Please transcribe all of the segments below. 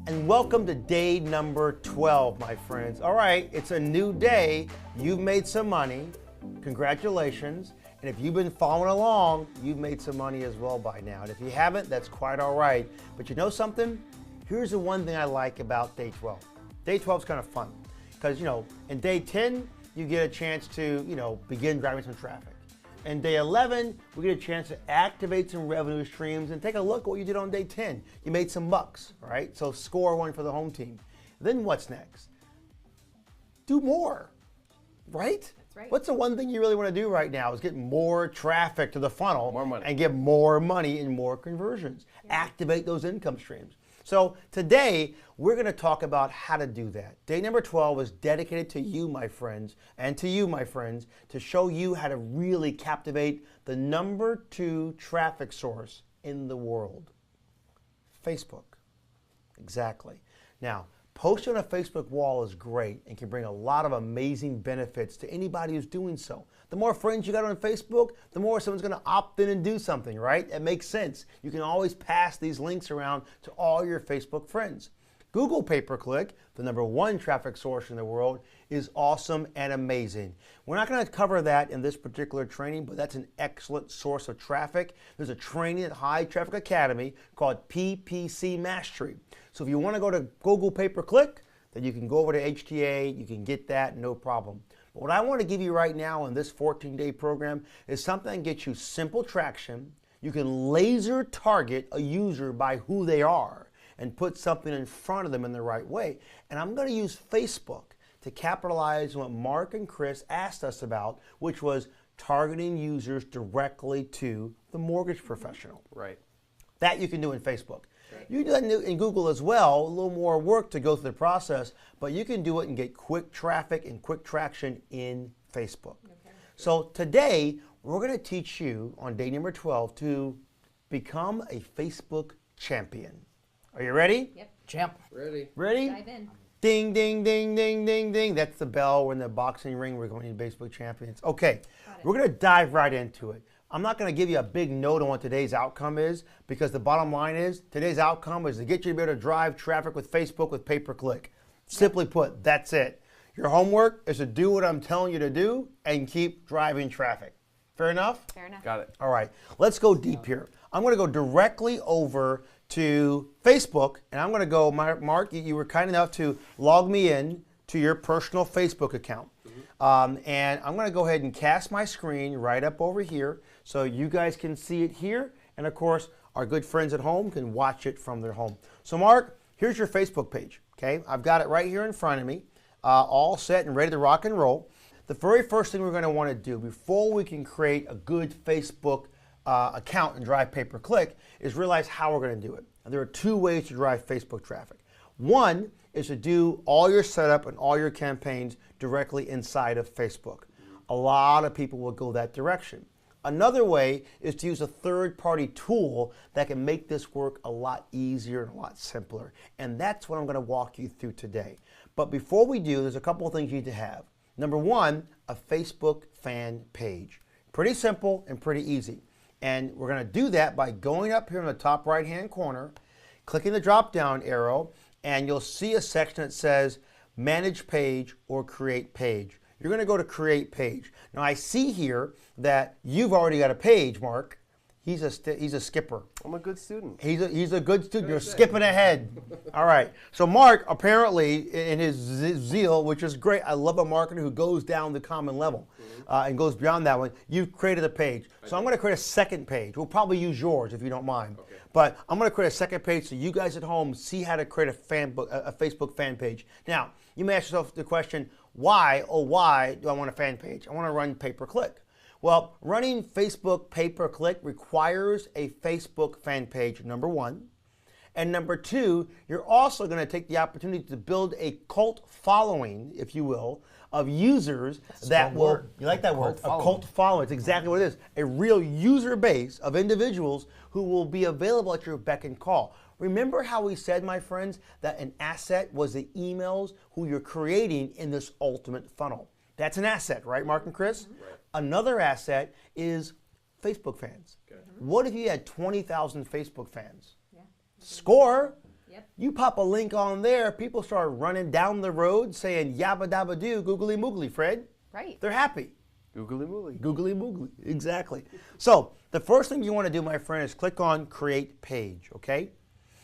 And welcome to day number 12, my friends. All right, it's a new day. You've made some money. Congratulations. And if you've been following along, you've made some money as well by now. And if you haven't, that's quite all right. But you know something? Here's the one thing I like about day 12. Day 12 is kind of fun because, in day 10, you get a chance to, begin driving some traffic. And day 11, we get a chance to activate some revenue streams and take a look at what you did on day 10. You made some bucks, right? So score one for the home team. Then what's next? Do more, right? That's right. What's the one thing you really want to do right now is get more traffic to the funnel More money. and get more money and more conversions. Yeah. Activate those income streams. So today, we're going to talk about how to do that. Day number 12 is dedicated to you, my friends, and to you, my friends, to show you how to really captivate the number 2 traffic source in the world, Facebook. Exactly. Now, posting on a Facebook wall is great and can bring a lot of amazing benefits to anybody who's doing so. The more friends you got on Facebook, the more someone's going to opt in and do something, right? It makes sense. You can always pass these links around to all your Facebook friends. Google pay-per-click, the number 1 traffic source in the world, is awesome and amazing. We're not going to cover that in this particular training, but that's an excellent source of traffic. There's a training at High Traffic Academy called PPC Mastery. So if you want to go to Google pay-per-click, then you can go over to HTA, you can get that, no problem. But what I want to give you right now in this 14-day program is something that gets you simple traction. You can laser target a user by who they are and put something in front of them in the right way. And I'm going to use Facebook to capitalize on what Mark and Chris asked us about, which was targeting users directly to the mortgage professional. Right. That you can do in Facebook. You can do that in Google as well, a little more work to go through the process, but you can do it and get quick traffic and quick traction in Facebook. Okay. So today, we're going to teach you on day number 12 to become a Facebook champion. Are you ready? Yep. Champ. Ready. Ready? Dive in. Ding, ding, ding, ding, ding, ding. That's the bell. We're in the boxing ring. We're going to be Facebook champions. Okay, we're going to dive right into it. I'm not going to give you a big note on what today's outcome is because the bottom line is today's outcome is to get you to be able to drive traffic with Facebook with pay-per-click. Simply put, that's it. Your homework is to do what I'm telling you to do and keep driving traffic. Fair enough? Fair enough. Got it. All right, let's go deep here. I'm going to go directly over to Facebook, and I'm going to go, Mark, you were kind enough to log me in to your personal Facebook account. And I'm going to go ahead and cast my screen right up over here so you guys can see it here. And of course, our good friends at home can watch it from their home. So Mark, here's your Facebook page. Okay, I've got it right here in front of me, all set and ready to rock and roll. The very first thing we're going to want to do before we can create a good Facebook account and drive pay-per-click is realize how we're going to do it. And there are 2 ways to drive Facebook traffic. One is to do all your setup and all your campaigns directly inside of Facebook. A lot of people will go that direction. Another way is to use a third-party tool that can make this work a lot easier and a lot simpler. And that's what I'm going to walk you through today. But before we do, there's a couple of things you need to have. Number 1, a Facebook fan page. Pretty simple and pretty easy. And we're going to do that by going up here in the top right-hand corner, clicking the drop-down arrow, and you'll see a section that says Manage Page or Create Page. You're going to go to Create Page. Now I see here that you've already got a page, Mark. He's a skipper. I'm a good student. He's a good student. You're skipping ahead. All right. So Mark, apparently, in his zeal, which is great, I love a marketer who goes down the common level and goes beyond that one. You've created a page. So I'm going to create a second page. We'll probably use yours if you don't mind. Okay. But I'm going to create a second page so you guys at home see how to create a Facebook fan page. Now, you may ask yourself the question, why do I want a fan page? I want to run pay-per-click. Well, running Facebook pay-per-click requires a Facebook fan page, number 1. And number 2, you're also going to take the opportunity to build a cult following, if you will, of users that will, you like that word, a cult following. It's exactly what it is. A real user base of individuals who will be available at your beck and call. Remember how we said, my friends, that an asset was the emails who you're creating in this ultimate funnel. That's an asset, right, Mark and Chris? Right. Another asset is Facebook fans. Okay. What if you had 20,000 Facebook fans? Yeah. Score. Yep. You pop a link on there, people start running down the road saying yabba dabba doo, googly moogly, Fred. Right. They're happy. Googly moogly. Googly moogly, exactly. So the first thing you want to do, my friend, is click on Create Page, okay?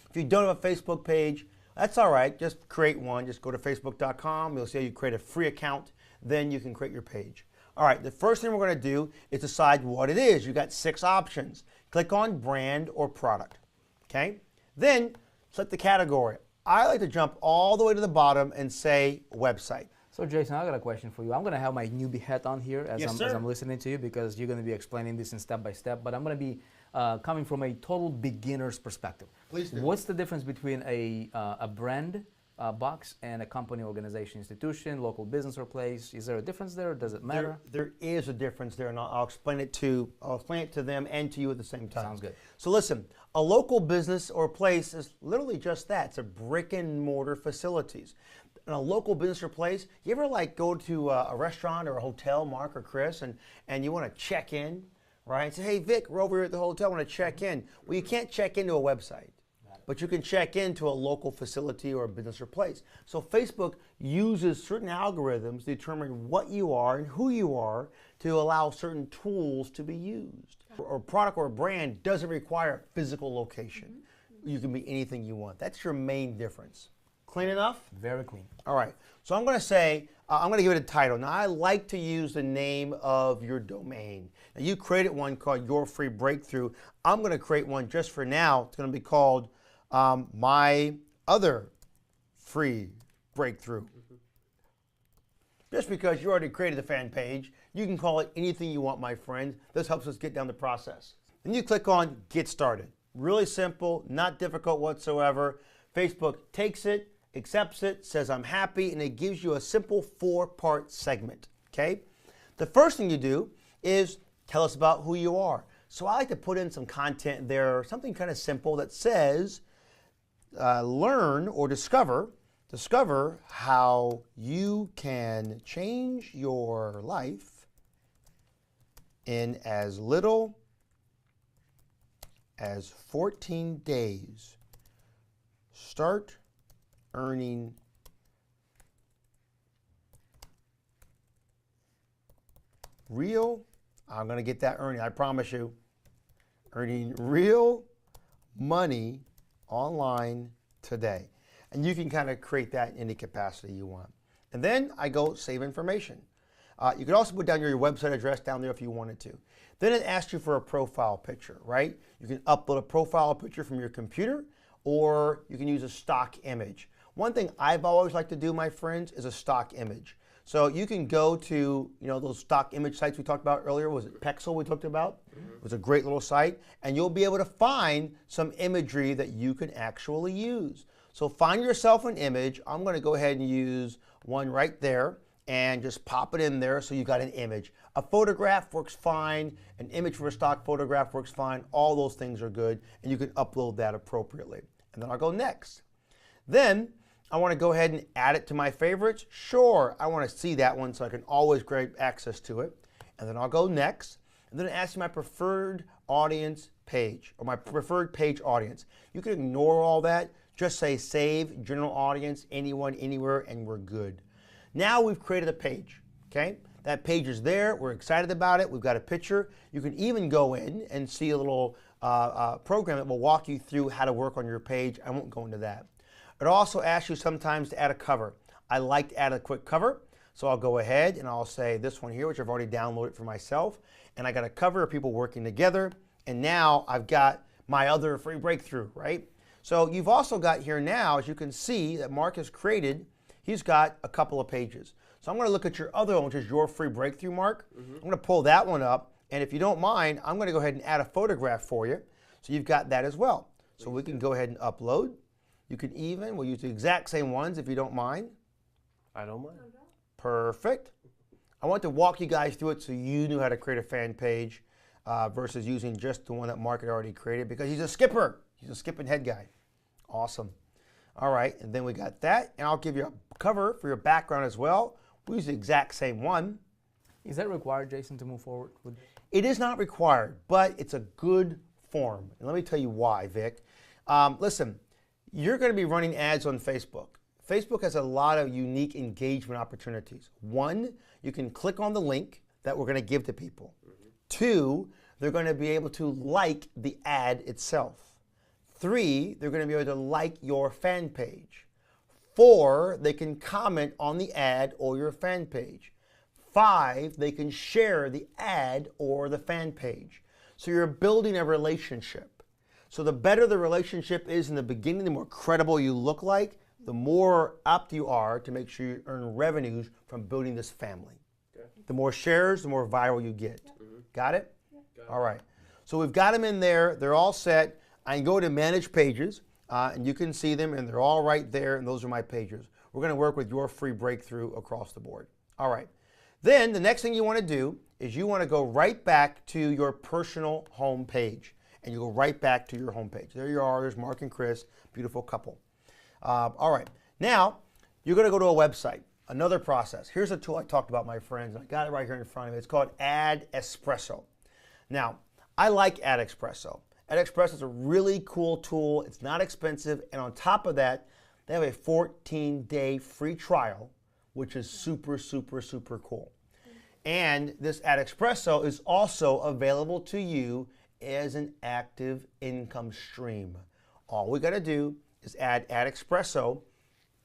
If you don't have a Facebook page, that's all right. Just create one. Just go to facebook.com. You'll see how you create a free account. Then you can create your page. All right, the first thing we're going to do is decide what it is. You got 6 options. Click on Brand or Product, okay? Then select the category. I like to jump all the way to the bottom and say Website. So Jason, I got a question for you. I'm going to have my newbie hat on here as, Yes, as I'm listening to you because you're going to be explaining this in step by step, but I'm going to be coming from a total beginner's perspective. Please do. What's the difference between a brand box and a company, organization, institution, local business or place? Is there a difference there? Does it matter? There is a difference there, and I'll explain it to them and to you at the same time. Sounds good. So listen, a local business or place is literally just that. It's a brick and mortar facilities. In a local business or place, you ever like go to a restaurant or a hotel, Mark or Chris, and you want to check in, right? Say, hey Vic, we're over here at the hotel, I want to check in. Well, you can't check into a website, but you can check into a local facility or a business or place. So Facebook uses certain algorithms to determine what you are and who you are to allow certain tools to be used. Or a product or a brand doesn't require a physical location. You can be anything you want. That's your main difference. Clean enough? Very clean. All right. So I'm going to say, I'm going to give it a title. Now, I like to use the name of your domain. Now, you created one called Your Free Breakthrough. I'm going to create one just for now. It's going to be called My Other Free Breakthrough. Just because you already created the fan page, you can call it anything you want, my friend. This helps us get down the process. Then you click on Get Started. Really simple, not difficult whatsoever. Facebook takes it, accepts it, says I'm happy, and it gives you a simple 4-part segment, okay? The first thing you do is tell us about who you are. So I like to put in some content there, something kind of simple that says, learn or discover how you can change your life in as little as 14 days. Start earning real, I'm going to get that earning, I promise you, earning real money online today. And you can kind of create that in any capacity you want. And then I go save information. You could also put down your website address down there if you wanted to. Then it asks you for a profile picture, right? You can upload a profile picture from your computer, or you can use a stock image. One thing I've always liked to do, my friends, is a stock image. So you can go to, those stock image sites we talked about earlier. Was it Pexel we talked about? It was a great little site. And you'll be able to find some imagery that you can actually use. So find yourself an image. I'm going to go ahead and use one right there and just pop it in there so you got an image. A photograph works fine. An image for a stock photograph works fine. All those things are good, and you can upload that appropriately. And then I'll go next. Then I want to go ahead and add it to my favorites. Sure, I want to see that one so I can always get access to it. And then I'll go next. And then it asks me my preferred audience page, or my preferred page audience. You can ignore all that. Just say save, general audience, anyone, anywhere, and we're good. Now we've created a page, okay? That page is there. We're excited about it. We've got a picture. You can even go in and see a little program that will walk you through how to work on your page. I won't go into that. It also asks you sometimes to add a cover. I like to add a quick cover, so I'll go ahead and I'll say this one here, which I've already downloaded for myself, and I got a cover of people working together, and now I've got my other free breakthrough, right? So you've also got here now, as you can see, that Mark has created, he's got a couple of pages. So I'm going to look at your other one, which is your free breakthrough, Mark. I'm going to pull that one up, and if you don't mind, I'm going to go ahead and add a photograph for you, so you've got that as well. So we can go ahead and upload. You can even, we'll use the exact same ones if you don't mind. I don't mind. Perfect. I want to walk you guys through it so you knew how to create a fan page versus using just the one that Mark had already created, because he's a skipper. He's a skipping head guy. Awesome. All right, and then we got that, and I'll give you a cover for your background as well. We use the exact same one. Is that required, Jason, to move forward with this? It is not required, but it's a good form. And let me tell you why, Vic. Listen, you're going to be running ads on Facebook. Facebook has a lot of unique engagement opportunities. One, you can click on the link that we're going to give to people. Two, they're going to be able to like the ad itself. Three, they're going to be able to like your fan page. Four, they can comment on the ad or your fan page. Five, they can share the ad or the fan page. So you're building a relationship. So the better the relationship is in the beginning, the more credible you look like, the more apt you are to make sure you earn revenues from building this family. Okay. The more shares, the more viral you get. Yeah. Got it? Yeah. Got it? All right. So we've got them in there. They're all set. I can go to Manage Pages, and you can see them, and they're all right there, and those are my pages. We're going to work with your free breakthrough across the board. All right. Then the next thing you want to do is you want to go right back to your personal home page, and you go right back to your home page. There you are. There's Mark and Chris, beautiful couple. All right, now you're going to go to a website. Another process. Here's a tool I talked about, my friends. I got it right here in front of me. It's called Ad Espresso. Now, I like Ad Espresso. Ad Espresso is a really cool tool. It's not expensive, and on top of that, they have a 14-day free trial, which is super, super, super cool. And this Ad Espresso is also available to you as an active income stream. All we got to do is add Ad Espresso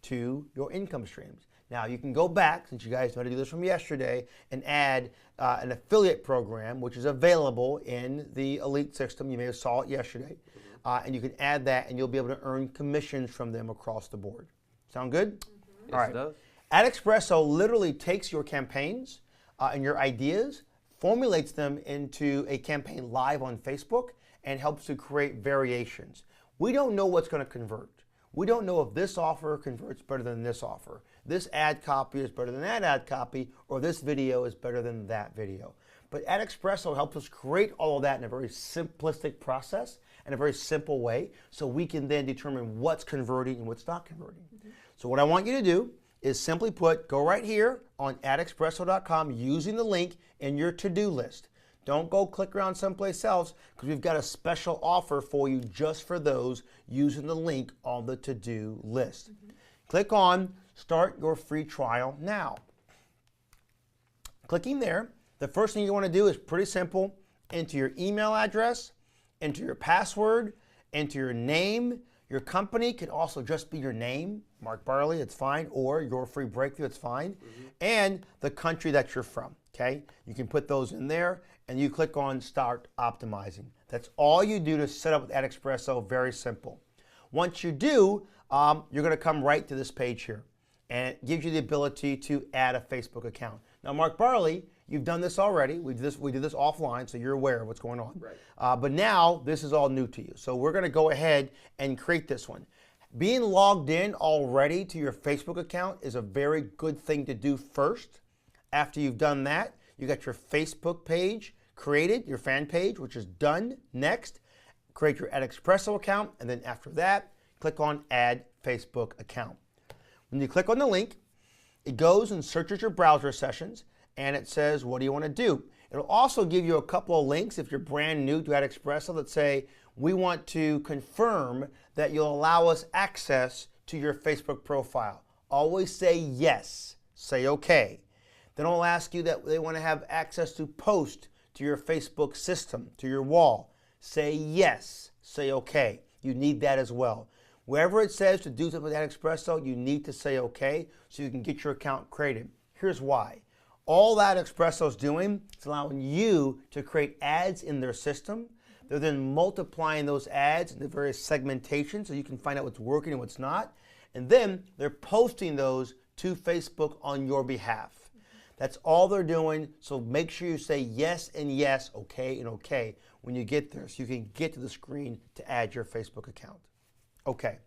to your income streams. Now you can go back, since you guys know how to do this from yesterday, and add an affiliate program, which is available in the Elite system. You may have saw it yesterday. And you can add that, and you'll be able to earn commissions from them across the board. Sound good? Yes, all right. It does. Ad Espresso literally takes your campaigns and your ideas, formulates them into a campaign live on Facebook, and helps to create variations. We don't know what's going to convert. We don't know if this offer converts better than this offer. This ad copy is better than that ad copy, or this video is better than that video. But Ad Espresso helps us create all of that in a very simplistic process and a very simple way, so we can then determine what's converting and what's not converting. So what I want you to do is simply go right here on adespresso.com using the link in your to-do list. Don't go click around someplace else, because we've got a special offer for you just for those using the link on the to-do list. Click on Start Your Free Trial Now. Clicking there, the first thing you want to do is pretty simple. Enter your email address, enter your password, enter your name. Your company could also just be your name, Mark Barley, it's fine, or Your Free Breakthrough, it's fine, and the country that you're from, okay? You can put those in there, and you click on Start Optimizing. That's all you do to set up with Ad Espresso, very simple. Once you do, you're gonna come right to this page here, and it gives you the ability to add a Facebook account. Now, Mark Barley, you've done this already. We did this offline, so you're aware of what's going on. Right. But now, this is all new to you. So we're gonna go ahead and create this one. Being logged in already to your Facebook account is a very good thing to do first. After you've done that, you got your Facebook page created, your fan page, which is done. Next, create your Ad Espresso account, and then after that, click on Add Facebook Account. When you click on the link, it goes and searches your browser sessions, and it says, what do you want to do? It'll also give you a couple of links if you're brand new to Ad Espresso that say, we want to confirm that you'll allow us access to your Facebook profile. Always say yes, say okay. Then it'll ask you that they want to have access to post to your Facebook system, to your wall. Say yes, say okay. You need that as well. Wherever it says to do something with Ad Espresso, you need to say okay so you can get your account created. Here's why. All that Espresso is doing is allowing you to create ads in their system. They're then multiplying those ads into various segmentations so you can find out what's working and what's not. And then they're posting those to Facebook on your behalf. That's all they're doing, so make sure you say yes and yes, okay and okay when you get there so you can get to the screen to add your Facebook account. Okay,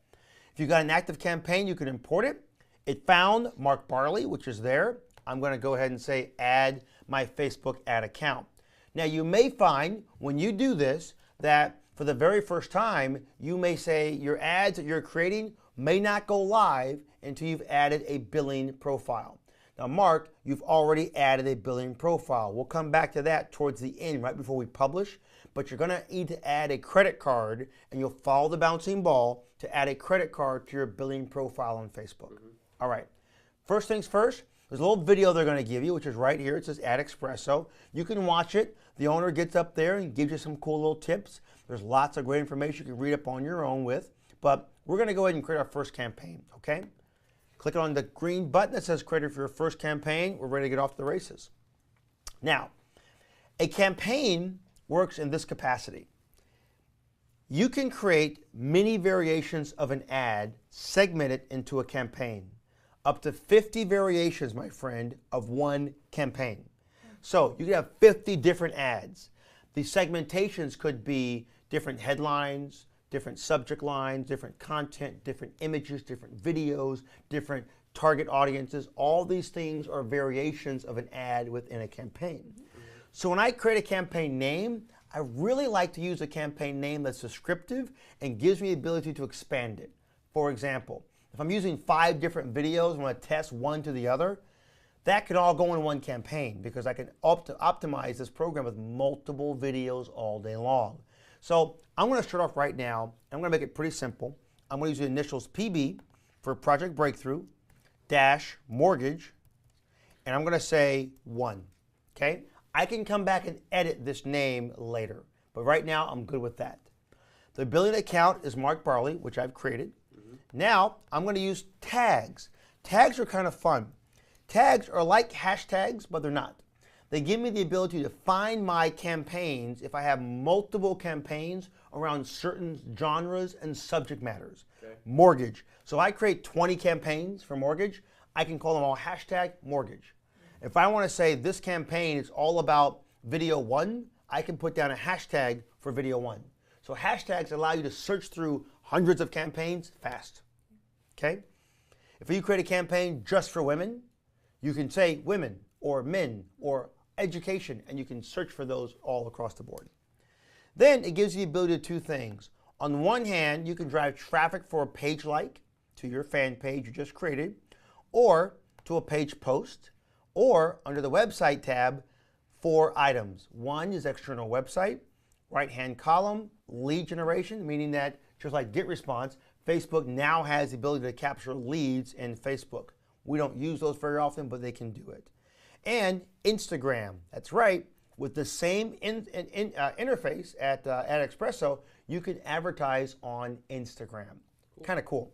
if you've got an active campaign, you can import it. It found Mark Barley, which is there. I'm going to go ahead and say add my Facebook ad account. Now you may find when you do this that for the very first time, you may say your ads that you're creating may not go live until you've added a billing profile. Now, Mark, you've already added a billing profile. We'll come back to that towards the end, right before we publish, but you're gonna need to add a credit card, and you'll follow the bouncing ball to add a credit card to your billing profile on Facebook. All right, first things first, there's a little video they're gonna give you, which is right here. It says Ad Espresso. You can watch it. The owner gets up there and gives you some cool little tips. There's lots of great information you can read up on your own with, but we're gonna go ahead and create our first campaign, okay? Click on the green button that says create for your first campaign. We're ready to get off to the races. Now, a campaign works in this capacity. You can create many variations of an ad segmented into a campaign. Up to 50 variations, my friend, of one campaign. So you could have 50 different ads. The segmentations could be different headlines, different subject lines, different content, different images, different videos, different target audiences. All these things are variations of an ad within a campaign. So when I create a campaign name, I really like to use a campaign name that's descriptive and gives me the ability to expand it. For example, if I'm using 5 different videos and want to test one to the other, that could all go in one campaign because I can optimize this program with multiple videos all day long. So I'm going to start off right now. I'm going to make it pretty simple. I'm going to use the initials PB for Project Breakthrough dash mortgage, and I'm going to say 1. Okay? I can come back and edit this name later, but right now I'm good with that. The billing account is Mark Barley, which I've created. Now I'm going to use tags. Tags are kind of fun. Tags are like hashtags, but they're not. They give me the ability to find my campaigns if I have multiple campaigns around certain genres and subject matters. Okay. Mortgage. So if I create 20 campaigns for mortgage, I can call them all hashtag mortgage. If I want to say this campaign is all about video 1, I can put down a hashtag for video 1. So hashtags allow you to search through hundreds of campaigns fast. Okay? If you create a campaign just for women, you can say women or men or education, and you can search for those all across the board. Then it gives you the ability to do 2 things. On one hand, you can drive traffic for a page like to your fan page you just created, or to a page post, or under the website tab, 4 items. 1 is external website, right-hand column, lead generation, meaning that just like GetResponse, Facebook now has the ability to capture leads in Facebook. We don't use those very often, but they can do it. And Instagram, that's right, with the same interface at Espresso, you can advertise on Instagram. Cool. Kind of cool.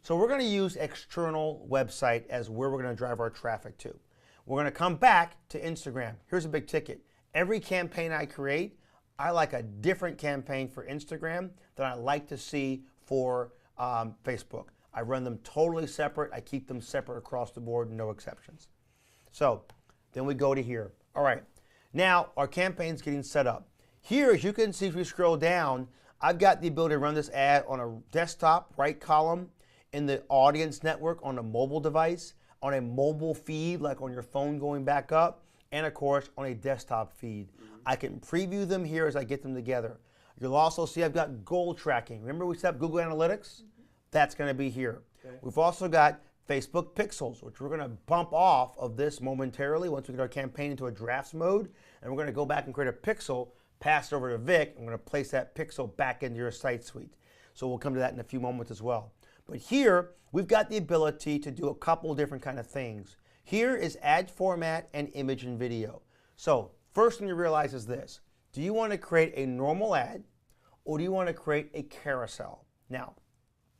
So we're going to use external website as where we're going to drive our traffic to. We're going to come back to Instagram. Here's a big ticket. Every campaign I create, I like a different campaign for Instagram than I like to see for Facebook. I run them totally separate. I keep them separate across the board, no exceptions. So then we go to here. All right, now our campaign's getting set up. Here, as you can see, if we scroll down, I've got the ability to run this ad on a desktop, right column, in the audience network on a mobile device, on a mobile feed, like on your phone going back up, and of course, on a desktop feed. I can preview them here as I get them together. You'll also see I've got goal tracking. Remember we set up Google Analytics? That's going to be here. Okay. We've also got Facebook pixels, which we're going to bump off of this momentarily once we get our campaign into a drafts mode, and we're going to go back and create a pixel, pass it over to Vick, and we're going to place that pixel back into your site suite. So we'll come to that in a few moments as well. But here, we've got the ability to do a couple different kind of things. Here is ad format and image and video. So first thing you realize is this. Do you want to create a normal ad, or do you want to create a carousel? Now,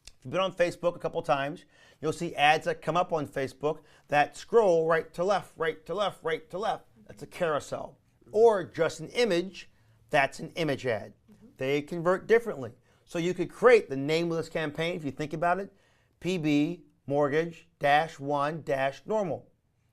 if you've been on Facebook a couple times, you'll see ads that come up on Facebook that scroll right to left, right to left, right to left. That's a carousel. Or just an image, that's an image ad. They convert differently. So you could create the name of this campaign, if you think about it, PB mortgage -1 -normal,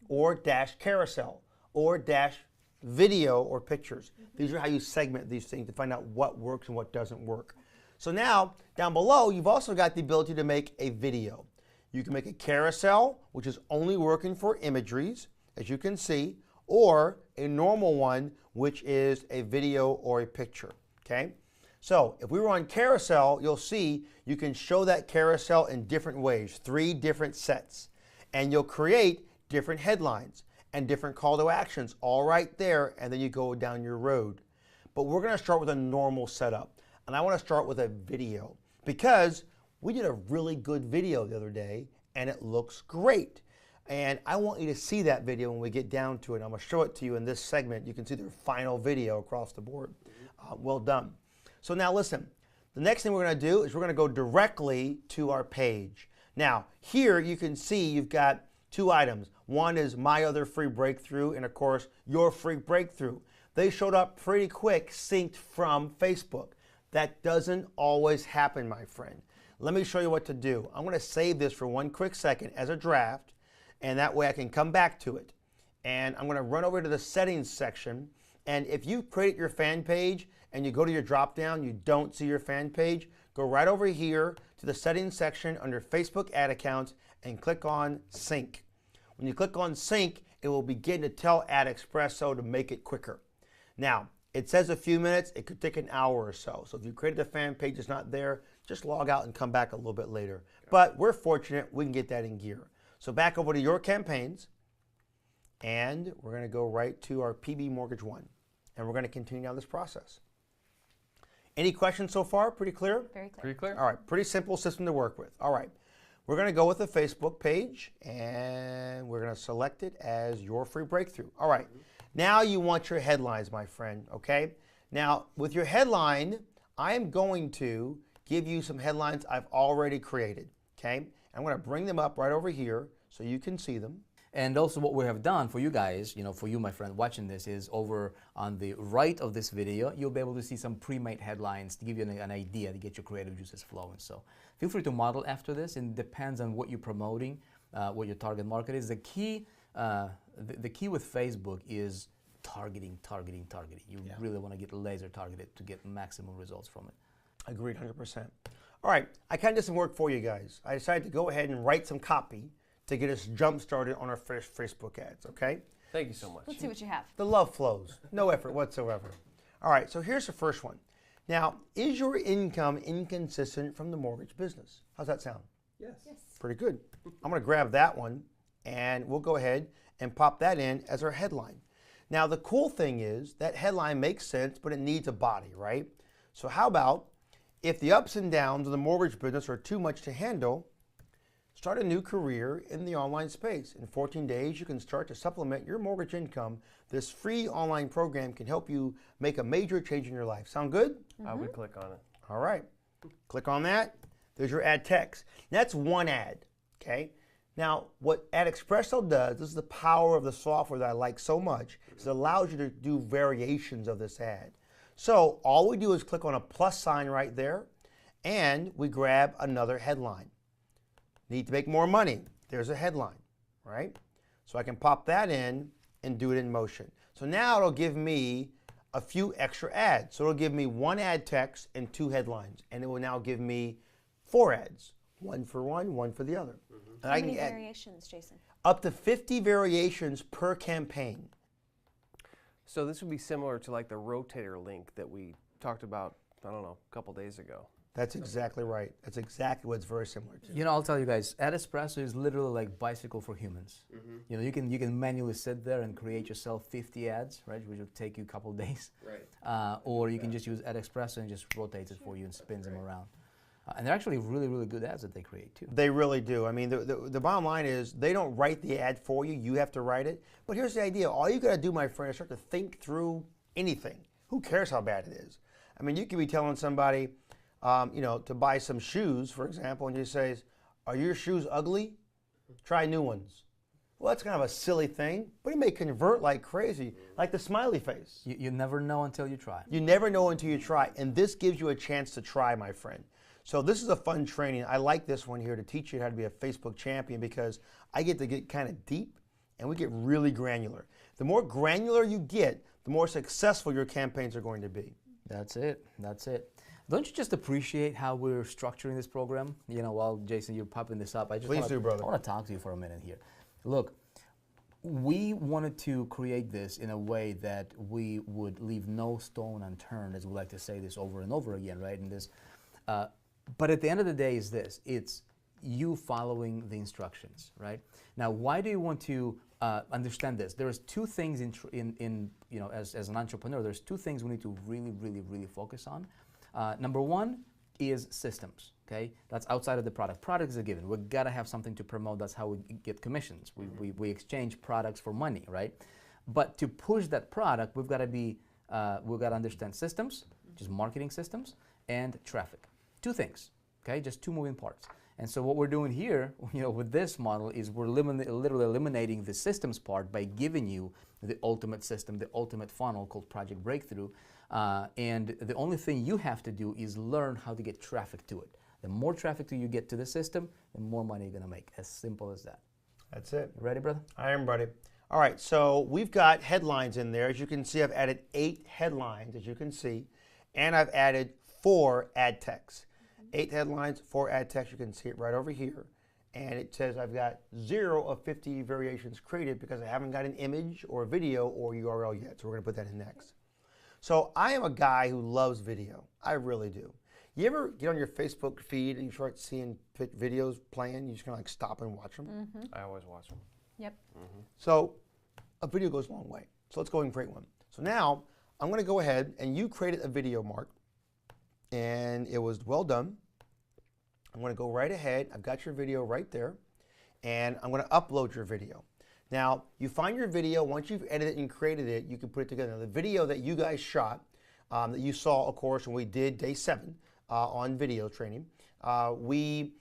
or -carousel, or -video or pictures. These are how you segment these things to find out what works and what doesn't work. So now, down below, you've also got the ability to make a video. You can make a carousel, which is only working for imageries, as you can see, or a normal one, which is a video or a picture, okay? So if we were on carousel, you'll see you can show that carousel in different ways, 3 different sets. And you'll create different headlines and different call to actions all right there, and then you go down your road. But we're going to start with a normal setup, and I want to start with a video because we did a really good video the other day and it looks great. And I want you to see that video when we get down to it. I'm going to show it to you in this segment. You can see their final video across the board. Well done. So now listen, the next thing we're going to do is we're going to go directly to our page. Now here you can see you've got two items. One is my other free breakthrough, and of course your free breakthrough. They showed up pretty quick, synced from Facebook. That doesn't always happen, my friend. Let me show you what to do. I'm going to save this for one quick second as a draft, and that way I can come back to it. And I'm going to run over to the settings section, and if you create your fan page and you go to your drop down, you don't see your fan page, go right over here to the settings section under Facebook ad accounts and click on sync. When you click on sync, it will begin to tell AdExpresso to make it quicker. Now, it says a few minutes, it could take an hour or so. So if you created a fan page that's not there, just log out and come back a little bit later. Okay. But we're fortunate we can get that in gear. So back over to your campaigns, and we're going to go right to our PB Mortgage 1. And we're going to continue down this process. Any questions so far? Pretty clear? Very clear. Pretty clear? All right, pretty simple system to work with. All right, we're going to go with the Facebook page, and we're going to select it as your free breakthrough. All right, now you want your headlines, my friend, okay? Now, with your headline, I am going to give you some headlines I've already created, okay? I'm going to bring them up right over here so you can see them. And also what we have done for you guys, for you, my friend, watching this is over on the right of this video, you'll be able to see some pre-made headlines to give you an idea to get your creative juices flowing. So feel free to model after this. It depends on what you're promoting, what your target market is. The key with Facebook is targeting. You really want to get laser targeted to get maximum results from it. Agreed, 100%. All right, I kind of did some work for you guys. I decided to go ahead and write some copy to get us jump started on our first Facebook ads, okay? Thank you so much. Let's see what you have. The love flows, no effort whatsoever. All right, so here's the first one. Now, is your income inconsistent from the mortgage business? How's that sound? Yes. Pretty good. I'm going to grab that one, and we'll go ahead and pop that in as our headline. Now, the cool thing is that headline makes sense, but it needs a body, right? So how about if the ups and downs of the mortgage business are too much to handle, start a new career in the online space. In 14 days, you can start to supplement your mortgage income. This free online program can help you make a major change in your life. Sound good? I would click on it. All right. Click on that. There's your ad text. That's one ad, okay? Now, what AdExpresso does, this is the power of the software that I like so much, is it allows you to do variations of this ad. So all we do is click on a plus sign right there, and we grab another headline. Need to make more money. There's a headline, right? So I can pop that in and do it in motion. So now it'll give me a few extra ads. So it'll give me one ad text and two headlines. And it will now give me 4 ads. One for one for the other. And How I many can add variations, Jason? up to 50 variations per campaign. So this would be similar to like the rotator link that we talked about, I don't know, a couple days ago. That's exactly right. That's exactly what it's very similar to. I'll tell you guys, AdEspresso is literally like bicycle for humans. You can manually sit there and create yourself 50 ads, right, which will take you a couple days. Right. Or you can just use AdEspresso and just rotates it for you and spins them around. And they're actually really, really good ads that they create too. They really do. I mean, the bottom line is they don't write the ad for you. You have to write it. But here's the idea. All you got to do, my friend, is start to think through anything. Who cares how bad it is? I mean, you could be telling somebody, to buy some shoes, for example, and you say, are your shoes ugly? Try new ones. Well, that's kind of a silly thing, but it may convert like crazy, like the smiley face. You never know until you try. You never know until you try, and this gives you a chance to try, my friend. So this is a fun training. I like this one here to teach you how to be a Facebook champion because I get to get kind of deep and we get really granular. The more granular you get, the more successful your campaigns are going to be. That's it. Don't you just appreciate how we're structuring this program? While Jason, you're popping this up, Please do, brother. I want to talk to you for a minute here. Look, we wanted to create this in a way that we would leave no stone unturned, as we like to say this over and over again, right? And this, but at the end of the day, it's you following the instructions, right? Now, why do you want to understand this? There's two things in you know, as an entrepreneur, there's two things we need to really focus on. Number one is systems, okay? That's outside of the product. Product is a given. We've got to have something to promote. That's how we get commissions. We exchange products for money, right? But to push that product, we've got to understand systems, just marketing systems, and traffic. Two things, okay? Just two moving parts. And so what we're doing here, you know, with this model is we're literally eliminating the systems part by giving you the ultimate system, the ultimate funnel called Project Breakthrough. And the only thing you have to do is learn how to get traffic to it. The more traffic you get to the system, the more money you're going to make. As simple as that. That's it. Ready, brother? I am ready. All right, so we've got headlines in there. As you can see, I've added 8 headlines, as you can see, and I've added 4 ad texts. 8 headlines, 4 ad texts. You can see it right over here. And it says I've got 0 of 50 variations created because I haven't got an image or a video or URL yet. So we're going to put that in next. So I am a guy who loves video. I really do. You ever get on your Facebook feed and you start seeing videos playing? You just kind of like stop and watch them? Mm-hmm. I always watch them. Yep. Mm-hmm. So a video goes a long way. So let's go and create one. So now I'm going to go ahead and you created a video, Mark, and it was well done. I'm going to go right ahead. I've got your video right there, and I'm going to upload your video. Now, you find your video. Once you've edited and created it, you can put it together. Now, the video that you guys shot, that you saw, of course, when we did day 7 on video training, we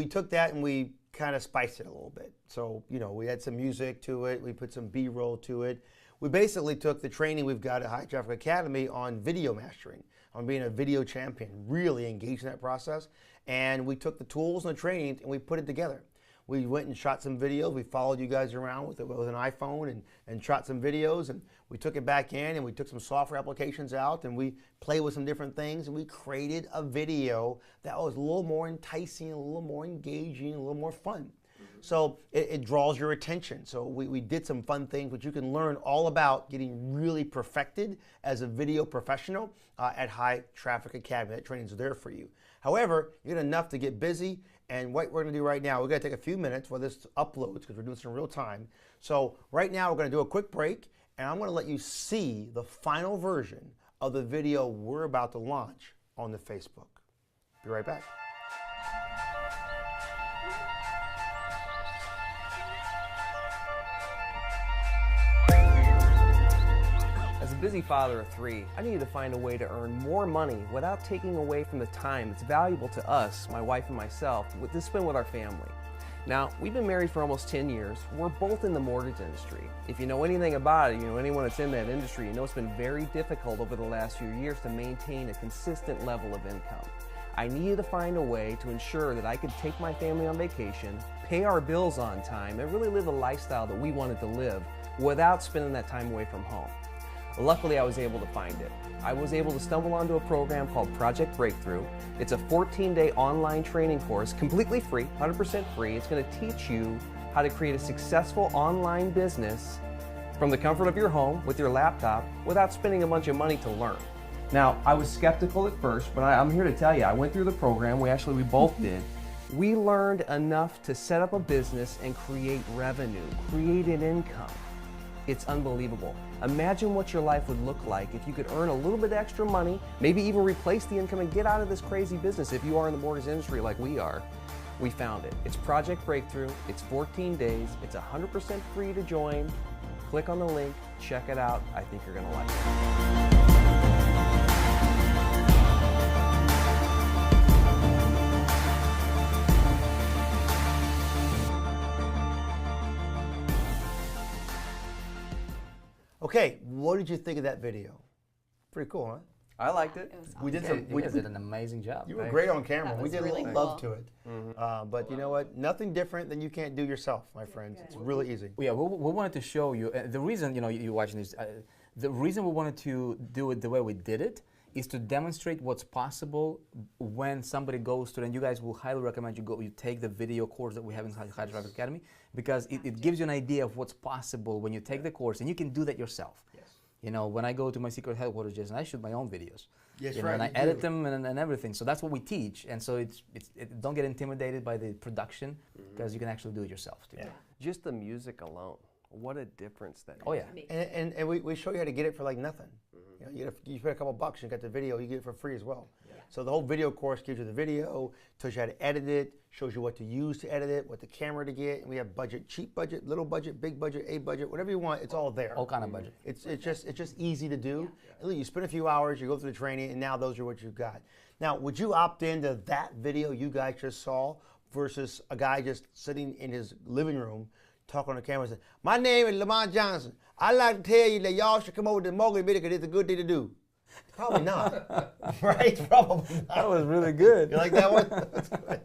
took that and we kind of spiced it a little bit. So, you know, we had some music to it. We put some B-roll to it. We basically took the training we've got at High Traffic Academy on video mastering, on being a video champion, really engaged in that process. And we took the tools and the training and we put it together. We went and shot some videos. We followed you guys around with an iPhone and shot some videos, and we took it back in and we took some software applications out and we played with some different things and we created a video that was a little more enticing, a little more engaging, a little more fun. So it draws your attention. So we did some fun things which you can learn all about getting really perfected as a video professional at High Traffic Academy. That training is there for you. However, you get enough to get busy, and what we're going to do right now, we're going to take a few minutes while this uploads because we're doing this in real time. So right now we're going to do a quick break, and I'm going to let you see the final version of the video we're about to launch on the Facebook. Be right back. As a busy father of 3, I needed to find a way to earn more money without taking away from the time that's valuable to us, my wife and myself, to spend with our family. Now, we've been married for almost 10 years. We're both in the mortgage industry. If you know anything about it, you know anyone that's in that industry, you know it's been very difficult over the last few years to maintain a consistent level of income. I needed to find a way to ensure that I could take my family on vacation, pay our bills on time, and really live a lifestyle that we wanted to live without spending that time away from home. Luckily, I was able to find it. I was able to stumble onto a program called Project Breakthrough. It's a 14-day online training course, completely free, 100% free. It's going to teach you how to create a successful online business from the comfort of your home with your laptop without spending a bunch of money to learn. Now, I was skeptical at first, but I'm here to tell you, I went through the program. We both did. We learned enough to set up a business and create revenue, create an income. It's unbelievable. Imagine what your life would look like if you could earn a little bit extra money, maybe even replace the income and get out of this crazy business if you are in the mortgage industry like we are. We found it. It's Project Breakthrough. It's 14 days. It's 100% free to join. Click on the link. Check it out. I think you're going to like it. Okay, what did you think of that video? Pretty cool, huh? I liked it. It was We did awesome. some. We did an amazing job. You were great on camera. That We was did really a little cool. love to it. But you know what? Nothing different than you can't do yourself, my friends. It's really easy. Yeah, we wanted to show you, the reason, you know, you're watching this, the reason we wanted to do it the way we did it is to demonstrate what's possible when somebody goes to, and you guys will highly recommend you take the video course that we have in High Traffic Academy, because it gives you an idea of what's possible when you take the course, and you can do that yourself. Yes. You know, when I go to my secret headquarters, Jason, I shoot my own videos. Yes, you know, right, and I you edit do. them and everything. So that's what we teach. And so don't get intimidated by the production, because you can actually do it yourself too. Yeah. Just the music alone, what a difference that Oh is. yeah. And we show you how to get it for like nothing. You know, you pay a couple bucks, you got the video, you get it for free as well. So the whole video course gives you the video, tells you how to edit it, shows you what to use to edit it, what the camera to get, and we have budget, cheap budget, little budget, big budget, A budget, whatever you want, it's all there. All kind of budget. It's just easy to do. And you spend a few hours, you go through the training, and now those are what you've got. Now, would you opt into that video you guys just saw versus a guy just sitting in his living room talking on the camera and saying, "My name is Lamont Johnson. I'd like to tell you that y'all should come over to the mortgage video because it's a good thing to do." Probably not, right? Probably not. That was really good. You like that one? That's good.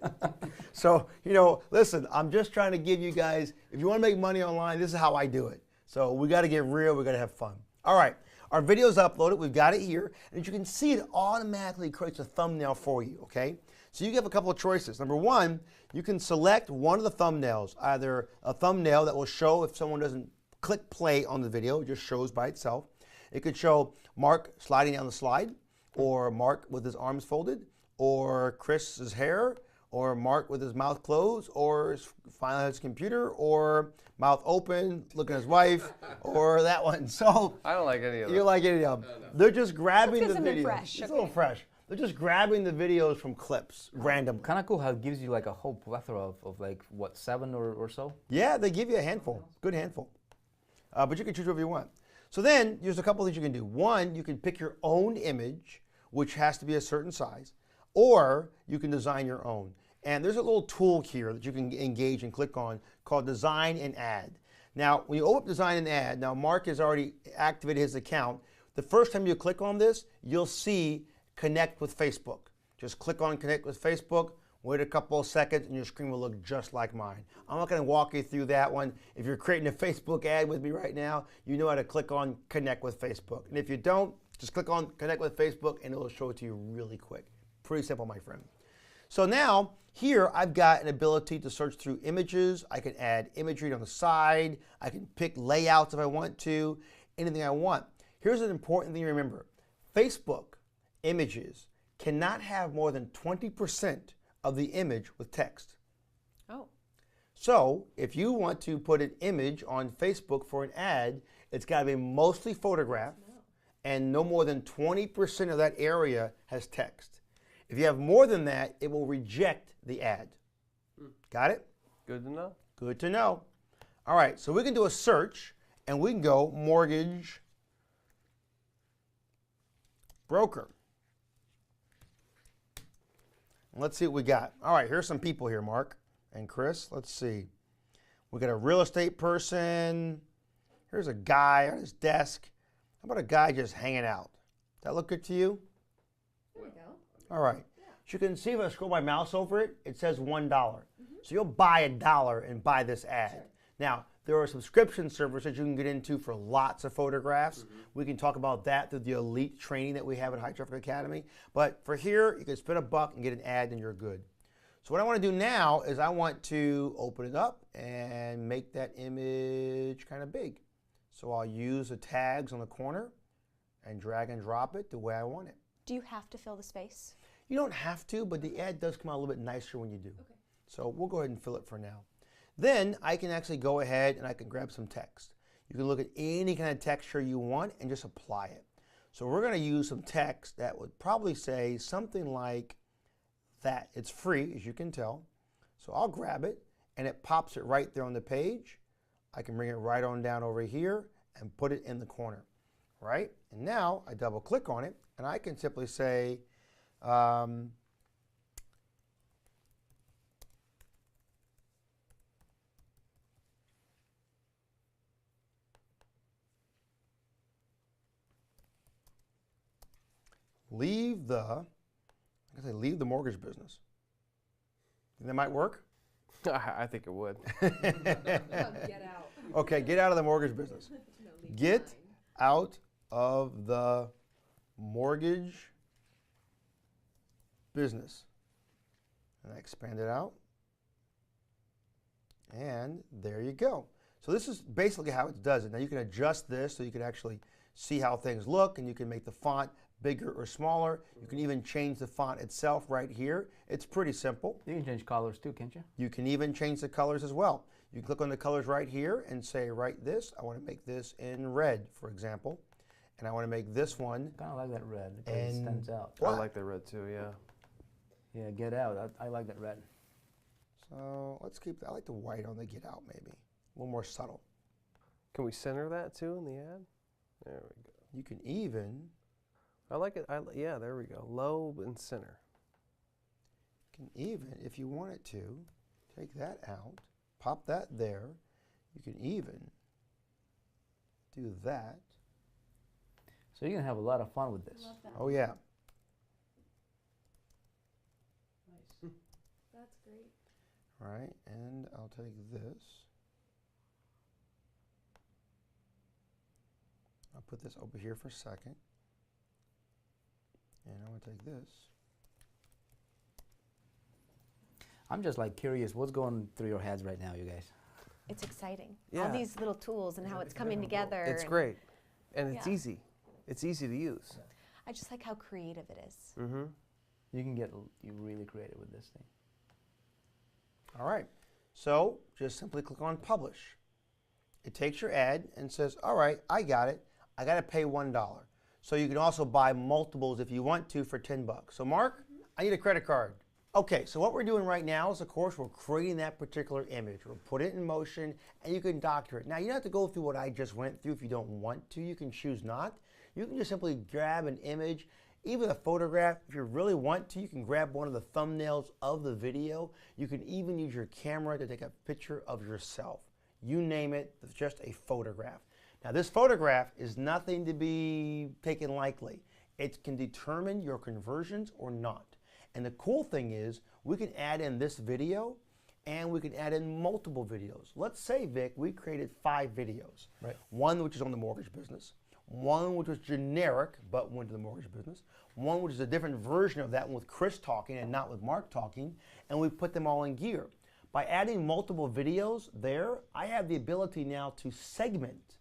So, you know, listen, I'm just trying to give you guys, if you want to make money online, this is how I do it. So we got to get real. We got to have fun. All right. Our video's uploaded. We've got it here. And as you can see, it automatically creates a thumbnail for you, okay? So you have a couple of choices. Number one, you can select one of the thumbnails, either a thumbnail that will show if someone doesn't click play on the video, it just shows by itself. It could show Mark sliding down the slide, or Mark with his arms folded, or Chris's hair, or Mark with his mouth closed, or finally on his computer, or mouth open, looking at his wife, or that one. So I don't like any of them. you like any of them. They're just grabbing Let's the do something videos. fresh, It's a okay. little fresh. They're just grabbing the videos from clips randomly. Kind of cool how it gives you like a whole plethora of like, what, 7 or so? Yeah, they give you a handful, good handful. But you can choose whatever you want. So then, there's a couple things you can do. One, you can pick your own image, which has to be a certain size, or you can design your own. And there's a little tool here that you can engage and click on called Design and Add. Now, when you open up Design and Add, now Mark has already activated his account. The first time you click on this, you'll see Connect with Facebook. Just click on Connect with Facebook, wait a couple of seconds, and your screen will look just like mine. I'm not going to walk you through that one. If you're creating a Facebook ad with me right now, you know how to click on Connect with Facebook. And if you don't, just click on Connect with Facebook, and it will show it to you really quick. Pretty simple, my friend. So now, here I've got an ability to search through images. I can add imagery on the side. I can pick layouts if I want to, anything I want. Here's an important thing to remember. Facebook images cannot have more than 20% of the image with text. Oh. So if you want to put an image on Facebook for an ad, it's got to be mostly photograph and no more than 20% of that area has text. If you have more than that, it will reject the ad. Got it? Good to know. Good to know. All right, so we can do a search and we can go mortgage broker. Let's see what we got. All right, here's some people here, Mark and Chris. Let's see. We got a real estate person. Here's a guy on his desk. How about a guy just hanging out? That look good to you? There we go. All right. As you can see, if I scroll my mouse over it, it says $1. So you'll buy $1 and buy this ad. Sure. Now, there are subscription servers that you can get into for lots of photographs. We can talk about that through the elite training that we have at High Traffic Academy. But for here, you can spend $1 and get an ad and you're good. So what I want to do now is I want to open it up and make that image kind of big. So I'll use the tags on the corner and drag and drop it the way I want it. Do you have to fill the space? You don't have to, but the ad does come out a little bit nicer when you do. Okay. So we'll go ahead and fill it for now. Then I can actually go ahead and I can grab some text. You can look at any kind of texture you want and just apply it. So we're going to use some text that would probably say something like that. It's free, as you can tell. So I'll grab it and it pops it right there on the page. I can bring it right on down over here and put it in the corner, right? And now I double click on it and I can simply say, leave the mortgage business. Think that might work? I think it would. Get out. Okay, get out of the mortgage business. Get out of the mortgage business. And I expand it out. And there you go. So this is basically how it does it. Now you can adjust this so you can actually see how things look, and you can make the font bigger or smaller. You can even change the font itself right here. It's pretty simple. You can change colors too, can't you? You can even change the colors as well. You can click on the colors right here and say, right this, I want to make this in red, for example. And I want to make this one. Kind of like that red because it stands out. Black. I like the red too, yeah. Yeah, get out. I like that red. So let's keep that. I like the white on the get out maybe. A little more subtle. Can we center that too in the ad? There we go. You can even. I like it. Yeah, there we go. Low and center. Can even, if you wanted to, take that out, pop that there. You can even do that. So you're going to have a lot of fun with this. Love that. Oh yeah. Nice. That's great. Right, and I'll take this. I'll put this over here for a second. And I'm going to take this. I'm just like curious, what's going through your heads right now, you guys? It's exciting. Yeah. All these little tools and how it's coming together. It's and great. And it's Yeah. easy. It's easy to use. I just like how creative it is. Mm-hmm. You can get really creative with this thing. All right, so just simply click on Publish. It takes your ad and says, all right, I got it. I got to pay $1. So you can also buy multiples if you want to for 10 bucks. So Mark, I need a credit card. Okay, so what we're doing right now is, of course, we're creating that particular image. We'll put it in motion, and you can doctor it. Now, you don't have to go through what I just went through if you don't want to. You can choose not. You can just simply grab an image, even a photograph. If you really want to, you can grab one of the thumbnails of the video. You can even use your camera to take a picture of yourself. You name it, it's just a photograph. Now, this photograph is nothing to be taken lightly. It can determine your conversions or not. And the cool thing is, we can add in this video, and we can add in multiple videos. Let's say, Vic, we created 5 videos. Right. One which is on the mortgage business, one which was generic but went to the mortgage business, one which is a different version of that one with Chris talking and not with Mark talking, and we put them all in gear. By adding multiple videos there, I have the ability now to segment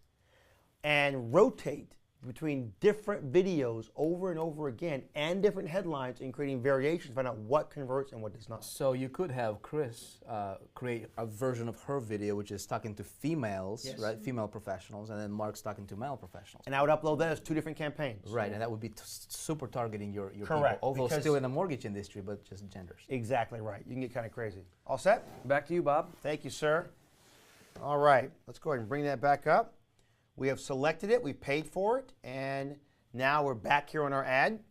and rotate between different videos over and over again and different headlines and creating variations to find out what converts and what does not. So you could have Chris create a version of her video which is talking to females, Yes. right? Female professionals, and then Mark's talking to male professionals. And I would upload that as 2 different campaigns. Right, and that would be super targeting your Correct, people, although because- still in the mortgage industry, but just genders. Exactly right. You can get kind of crazy. All set? Back to you, Bob. Thank you, sir. All right, let's go ahead and bring that back up. We have selected it, we paid for it, and now we're back here on our ad.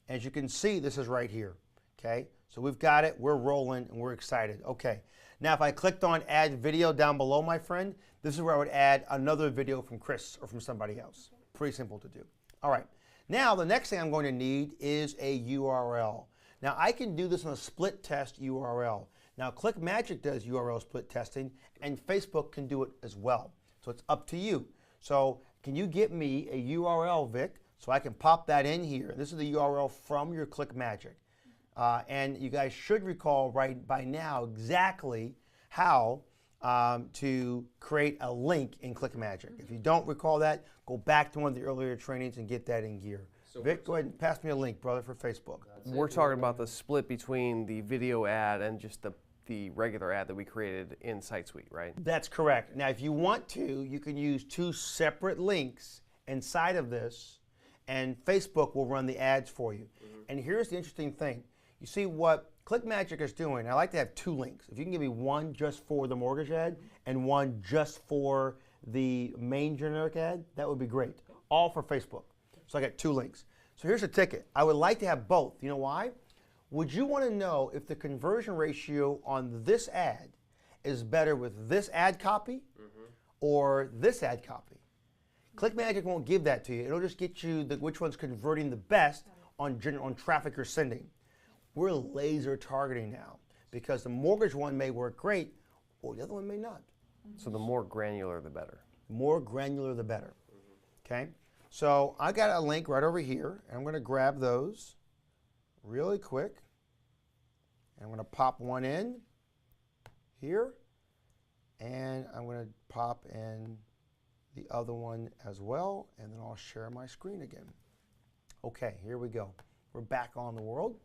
As you can see, this is right here, okay? So we've got it, we're rolling, and we're excited. Okay, now if I clicked on add video down below, my friend, this is where I would add another video from Chris or from somebody else. Pretty simple to do. All right, now the next thing I'm going to need is a URL. Now I can do this on a split test URL. Now ClickMagick does URL split testing, and Facebook can do it as well. So it's up to you. So can you get me a URL, Vic, so I can pop that in here? This is the URL from your ClickMagick. And you guys should recall right by now exactly how to create a link in ClickMagick. If you don't recall that, go back to one of the earlier trainings and get that in gear. So Vic, go ahead and pass me a link, brother, for Facebook. We're talking about the split between the video ad and just the regular ad that we created in SiteSuite, right? That's correct. Now, if you want to, you can use 2 separate links inside of this, and Facebook will run the ads for you. And here's the interesting thing. You see what ClickMagick is doing, I like to have 2 links. If you can give me one just for the mortgage ad and one just for the main generic ad, that would be great. All for Facebook. So I got 2 links. So here's the ticket. I would like to have both. You know why? Would you want to know if the conversion ratio on this ad is better with this ad copy or this ad copy? ClickMagick won't give that to you. It'll just get you which one's converting the best on traffic you're sending. We're laser targeting now because the mortgage one may work great or the other one may not. So the more granular, the better. More granular, the better. Okay? So I got a link right over here, and I'm going to grab those really quick. And I'm going to pop one in here, and I'm going to pop in the other one as well, and then I'll share my screen again. Okay, here we go. We're back on the world.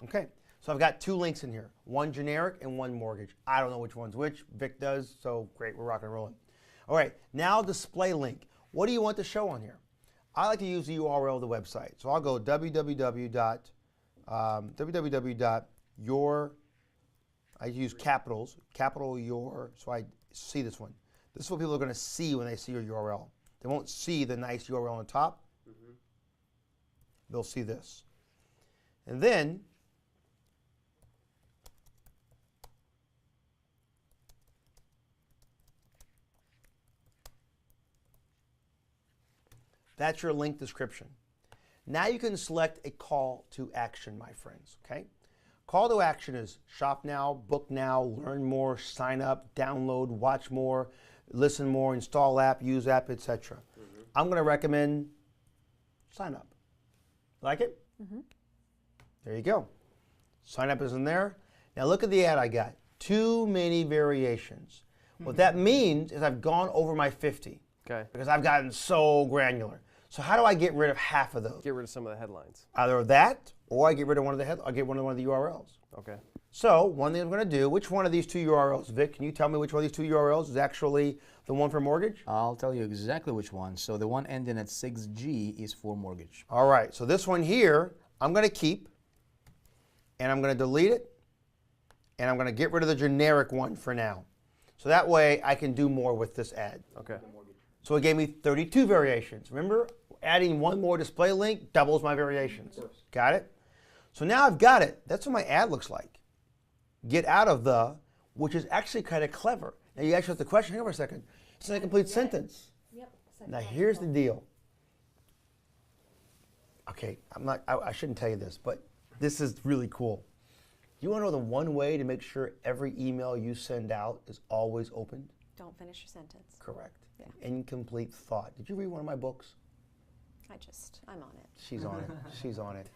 Okay, so I've got two links in here, one generic and one mortgage. I don't know which one's which. Vic does, so great, we're rocking and rolling. All right, now display link. What do you want to show on here? I like to use the URL of the website. So I'll go www.your, I use capitals, capital your, so I see this one. This is what people are going to see when they see your URL. They won't see the nice URL on top. They'll see this. And then that's your link description. Now you can select a call to action, my friends, okay? Call to action is shop now, book now, learn more, sign up, download, watch more, listen more, install app, use app, etc. I'm going to recommend sign up. Like it? There you go. Sign up is in there. Now look at the ad I got. Too many variations. What that means is I've gone over my 50. Okay. Because I've gotten so granular. So how do I get rid of half of those? Get rid of some of the headlines. Either that, or I get rid of one of the I get one of the URLs. Okay. So one thing I'm going to do, which one of these two URLs, Vic, can you tell me which one of these two URLs is actually the one for mortgage? I'll tell you exactly which one. So the one ending at 6G is for mortgage. All right, so this one here, I'm going to keep, and I'm going to delete it, and I'm going to get rid of the generic one for now. So that way I can do more with this ad. Okay. So it gave me 32 variations. Remember, adding one more display link doubles my variations. Got it? So now I've got it. That's what my ad looks like. Get out of the, which is actually kind of clever. Now you actually have the question here for a second. It's not a complete sentence. Yep. Now here's the deal. Okay, I shouldn't tell you this, but this is really cool. You want to know the one way to make sure every email you send out is always opened? Don't finish your sentence. Correct. Yeah. Incomplete thought. Did you read one of my books? I'm on it. She's on it. She's on it.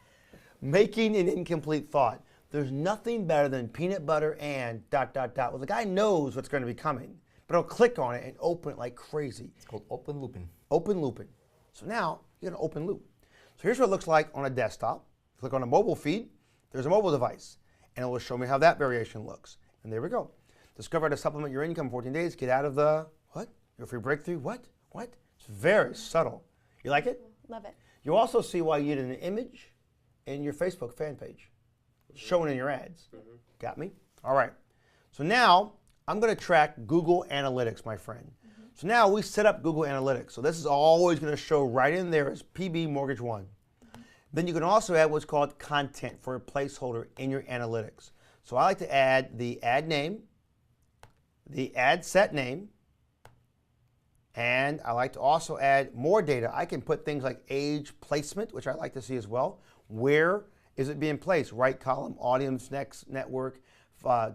Making an incomplete thought. There's nothing better than peanut butter and ... Well, the guy knows what's going to be coming, but he'll click on it and open it like crazy. It's called open looping. Open looping. So now you're going to open loop. So here's what it looks like on a desktop. Click on a mobile feed. There's a mobile device, and it will show me how that variation looks. And there we go. Discover how to supplement your income in 14 days. Get out of the what? Your free breakthrough. What? It's very subtle. You like it? Love it. You also see why you need an image in your Facebook fan page, shown in your ads. Got me? All right. So now I'm going to track Google Analytics, my friend. So now we set up Google Analytics. So this is always going to show right in there as PB Mortgage One. Then you can also add what's called content for a placeholder in your analytics. So I like to add the ad name, the ad set name, and I like to also add more data. I can put things like age placement, which I like to see as well. Where is it being placed? Right column, audience, next network,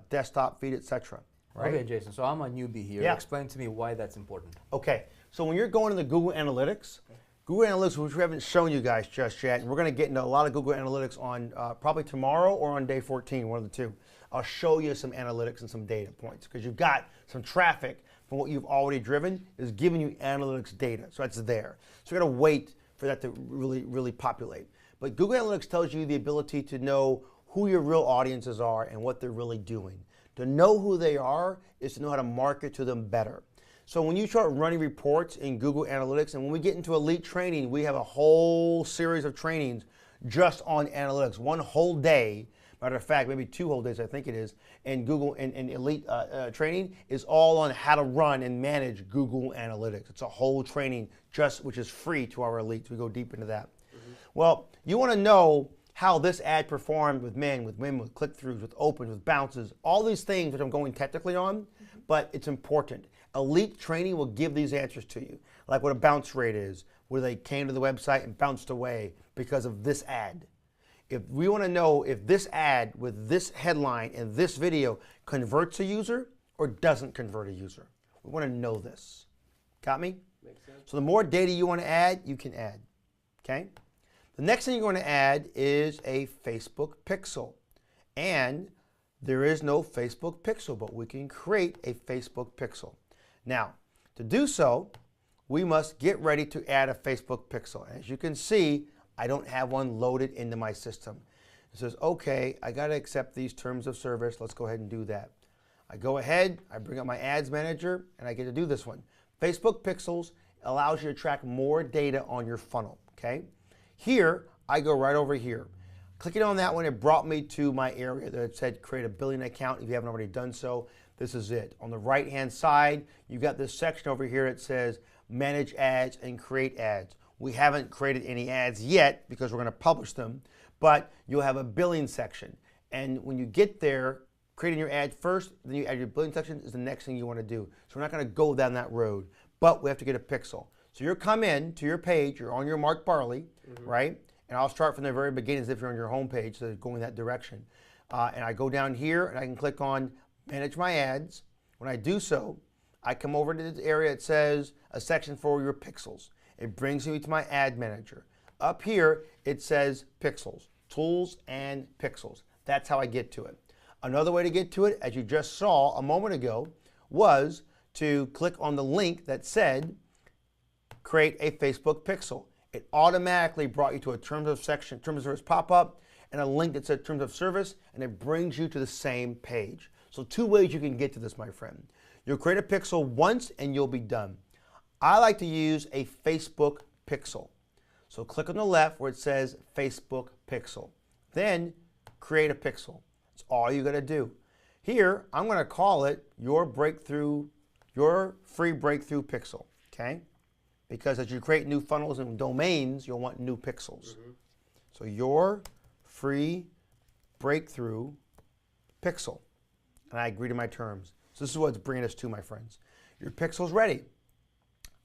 desktop feed, etc. Right? Okay, Jason, so I'm a newbie here. Yeah. Explain to me why that's important. Okay, so when you're going into Google Analytics, which we haven't shown you guys just yet, and we're going to get into a lot of Google Analytics on probably tomorrow or on day 14, one of the two. I'll show you some analytics and some data points because you've got some traffic from what you've already driven is giving you analytics data, so that's there. So you're going to wait for that to really populate. But Google Analytics tells you the ability to know who your real audiences are and what they're really doing. To know who they are is to know how to market to them better. So when you start running reports in Google Analytics, and when we get into elite training, we have a whole series of trainings just on analytics, one whole day. Matter of fact, maybe 2 whole days, I think it is, and Google and elite training is all on how to run and manage Google Analytics. It's a whole training which is free to our elites. We go deep into that. Well, you want to know how this ad performed with men, with women, with click-throughs, with opens, with bounces, all these things which I'm going technically on, but it's important. Elite training will give these answers to you, like what a bounce rate is, where they came to the website and bounced away because of this ad. If we want to know if this ad with this headline and this video converts a user or doesn't convert a user, we want to know this. Got me? Makes sense. So the more data you want to add, you can add. Okay? The next thing you're going to add is a Facebook pixel. And there is no Facebook pixel, but we can create a Facebook pixel. Now, To do so, we must get ready to add a Facebook pixel. As you can see, I don't have one loaded into my system. It says, okay, I got to accept these terms of service. Let's go ahead and do that. I go ahead, I bring up my ads manager, and I get to do this one. Facebook pixels allows you to track more data on your funnel, okay? Here, I go right over here. Clicking on that one, it brought me to my area that said create a billing account. If you haven't already done so, this is it. On the right-hand side, you've got this section over here that says manage ads and create ads. We haven't created any ads yet because we're going to publish them, but you'll have a billing section. And when you get there, creating your ad first, then you add your billing section is the next thing you want to do. So we're not going to go down that road, but we have to get a pixel. So you'll come in to your page, you're on your Mark Barley, right? And I'll start from the very beginning as if you're on your home page, so going that direction. And I go down here and I can click on manage my ads. When I do so, I come over to this area that says a section for your pixels. It brings me to my ad manager. Up here, it says pixels, tools and pixels. That's how I get to it. Another way to get to it, as you just saw a moment ago, was to click on the link that said create a Facebook pixel. It automatically brought you to a terms of service pop-up and a link that said terms of service, and it brings you to the same page. So two ways you can get to this, my friend. You'll create a pixel once and you'll be done. I like to use a Facebook pixel. So click on the left where it says Facebook pixel. Then create a pixel. That's all you got to do. Here, I'm going to call it your free breakthrough pixel, okay? Because as you create new funnels and domains, you'll want new pixels. So your free breakthrough pixel. And I agree to my terms. So this is what's bringing us to, my friends. Your pixel's ready.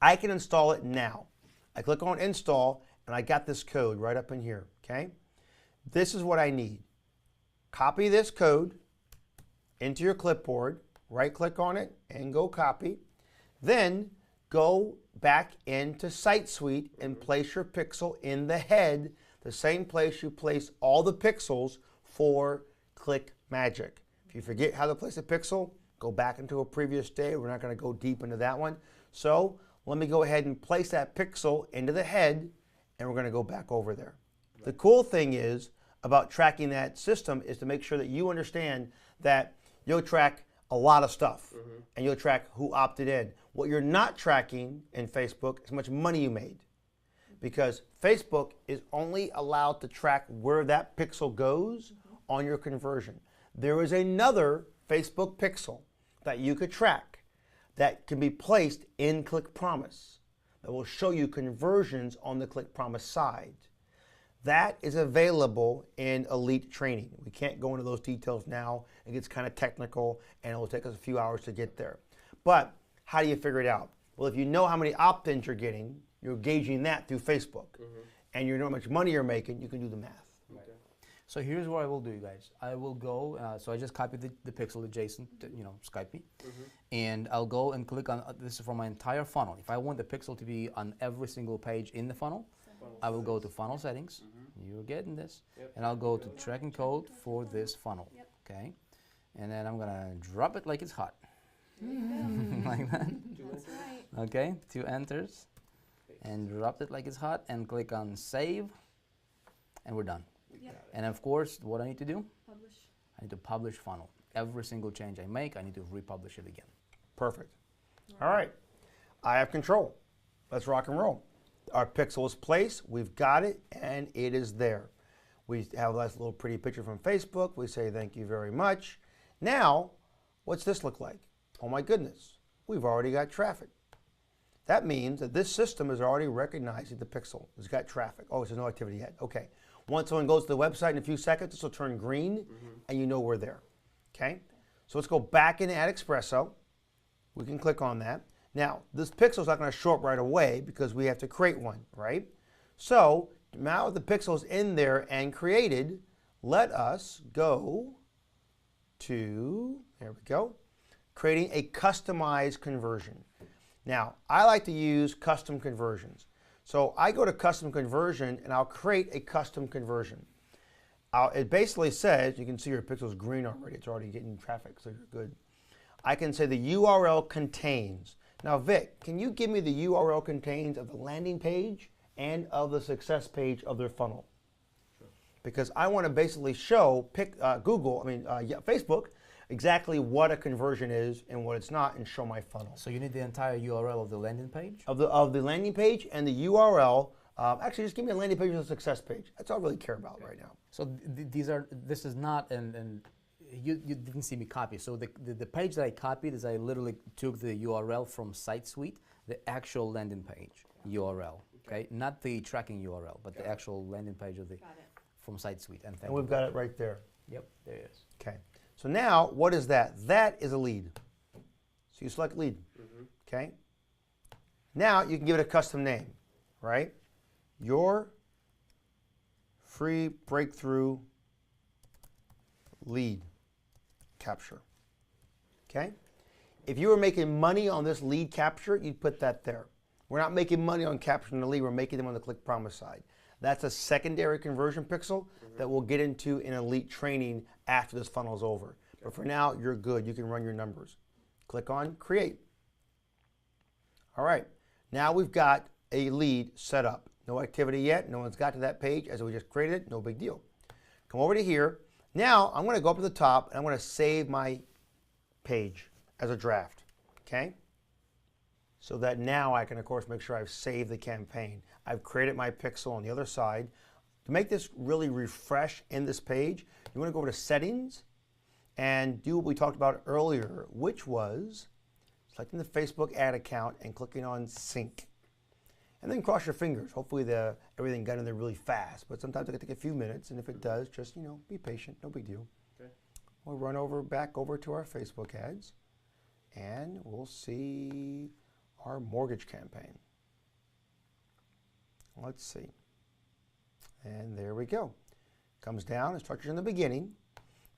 I can install it now. I click on install and I got this code right up in here, okay? This is what I need. Copy this code into your clipboard, right click on it and go copy. Then go back into Site Suite and place your pixel in the head, the same place you place all the pixels for Click Magic. If you forget how to place a pixel, go back into a previous day. We're not going to go deep into that one. So let me go ahead and place that pixel into the head, and we're going to go back over there. Right. The cool thing is about tracking that system is to make sure that you understand that you'll track a lot of stuff, and you'll track who opted in. What you're not tracking in Facebook is how much money you made, because Facebook is only allowed to track where that pixel goes on your conversion. There is another Facebook pixel that you could track that can be placed in Click Promise that will show you conversions on the Click Promise side. That is available in Elite Training. We can't go into those details now. It gets kind of technical and it will take us a few hours to get there. But how do you figure it out? Well, if you know how many opt-ins you're getting, you're gauging that through Facebook, and you know how much money you're making, you can do the math. So here's what I will do, you guys. I will go, so I just copied the pixel that Jason, Skype me, and I'll go and click on, this is for my entire funnel. If I want the pixel to be on every single page in the funnel, I will go to funnel settings, you're getting this, and I'll go to tracking code for this funnel, okay? And then I'm gonna drop it like it's hot. Like that. Okay, 2 enters, and drop it like it's hot, and click on save, and we're done. And of course, what I need to do? Publish. I need to publish funnel. Every single change I make, I need to republish it again. Perfect. All right. I have control. Let's rock and roll. Our pixel is placed. We've got it, and it is there. We have a nice little pretty picture from Facebook. We say thank you very much. Now, what's this look like? Oh my goodness. We've already got traffic. That means that this system is already recognizing the pixel. It's got traffic. Oh, there's no activity yet. Okay. Once someone goes to the website in a few seconds, this will turn green, and you know we're there. Okay? So let's go back into Ad Espresso. We can click on that. Now, this pixel is not going to show up right away because we have to create one, right? So now the pixel is in there and created, let us go to, there we go, creating a customized conversion. Now, I like to use custom conversions. So I go to custom conversion and I'll create a custom conversion. It basically says, you can see your pixel's green already, it's already getting traffic, so you're good. I can say the URL contains. Now, Vic, can you give me the URL contains of the landing page and of the success page of their funnel? Sure. Because I want to basically show Facebook exactly what a conversion is and what it's not, and show my funnel. So you need the entire URL of the landing page? Of the landing page and the URL. Actually, just give me a landing page and a success page. That's all I really care about right now. So this is not, and you didn't see me copy. So the page that I copied is I literally took the URL from SiteSuite, the actual landing page URL, okay? Not the tracking URL, but the actual landing page of the from SiteSuite. And we've got it right there. Yep, there it is. Okay. So now, what is that? That is a lead. So you select lead. Okay. Now you can give it a custom name, right? Your free breakthrough lead capture. Okay? If you were making money on this lead capture, you'd put that there. We're not making money on capturing the lead, we're making them on the click promise side. That's a secondary conversion pixel that we'll get into in elite training after this funnel is over. But for now, you're good. You can run your numbers. Click on create. All right. Now we've got a lead set up. No activity yet. No one's got to that page as we just created it. No big deal. Come over to here. Now I'm going to go up to the top and I'm going to save my page as a draft. Okay? So that now I can, of course, make sure I've saved the campaign. I've created my pixel on the other side. To make this really refresh in this page, you want to go over to Settings and do what we talked about earlier, which was selecting the Facebook ad account and clicking on Sync. And then cross your fingers. Hopefully everything got in there really fast, but sometimes it can take a few minutes, and if it does, just, be patient, no big deal. Okay. We'll run back over to our Facebook ads, and we'll see our mortgage campaign. Let's see. And there we go. Comes down and structures in the beginning,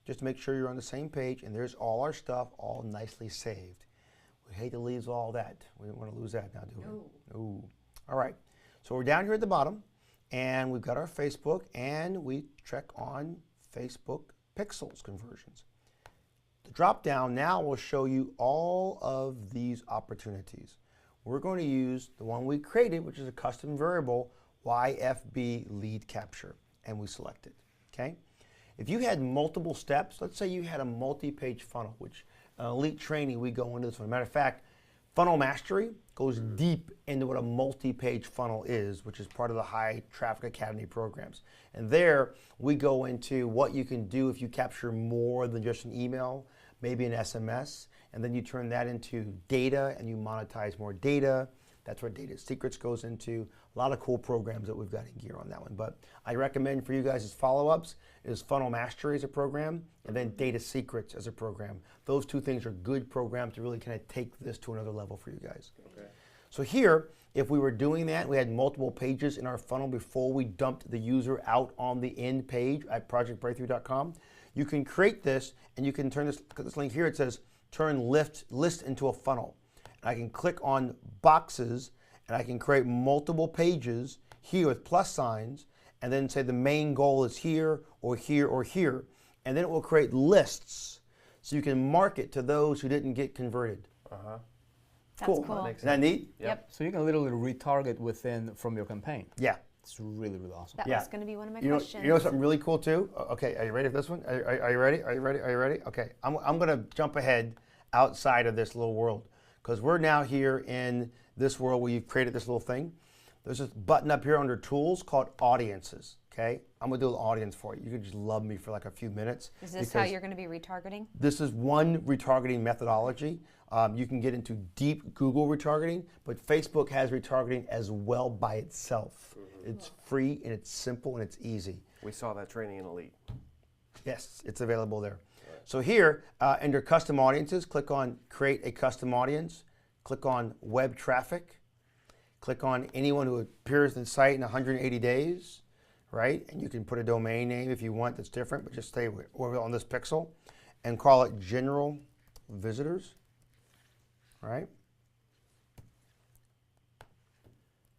just to make sure you're on the same page, and there's all our stuff all nicely saved. We hate to lose all that. We don't want to lose that now, do we? No. All right. So we're down here at the bottom, and we've got our Facebook, and we check on Facebook pixels conversions. The drop down now will show you all of these opportunities. We're going to use the one we created, which is a custom variable, YFB lead capture, and we select it. Okay? If you had multiple steps, let's say you had a multi-page funnel, which elite training, we go into this one. Matter of fact, Funnel Mastery goes deep into what a multi-page funnel is, which is part of the High Traffic Academy programs. And there, we go into what you can do if you capture more than just an email, maybe an SMS, and then you turn that into data and you monetize more data. That's where Data Secrets goes into. A lot of cool programs that we've got in gear on that one. But I recommend for you guys as follow-ups is Funnel Mastery as a program, and then Data Secrets as a program. Those two things are good programs to really kind of take this to another level for you guys. Okay. So here, if we were doing that, we had multiple pages in our funnel before we dumped the user out on the end page at projectbreakthrough.com. You can create this, and you can turn this link here. It says turn list into a funnel. I can click on boxes, and I can create multiple pages here with plus signs, and then say the main goal is here or here or here. And then it will create lists, so you can market to those who didn't get converted. That's cool. cool. Isn't that neat? Yep. So you can literally retarget from your campaign. Yeah. It's really, really awesome. That was going to be one of my You know questions. something really cool too? Okay, are you ready for this one? Are you ready? Are you ready? Are you ready? Okay, I'm going to jump ahead outside of this little world, because we're now here in this world where you've created this little thing. There's this button up here under Tools called Audiences, okay? I'm going to do an audience for you. You can just love me for like a few minutes. Is this how you're going to be retargeting? This is one retargeting methodology. You can get into deep Google retargeting, but Facebook has retargeting as well by itself. It's free, and it's simple, and it's easy. We saw that training in Elite. Yes, it's available there. So here, under Custom Audiences, click on Create a Custom Audience. Click on Web Traffic. Click on anyone who appears in the site in 180 days, right? And you can put a domain name if you want that's different, but just stay on this pixel and call it General Visitors, right?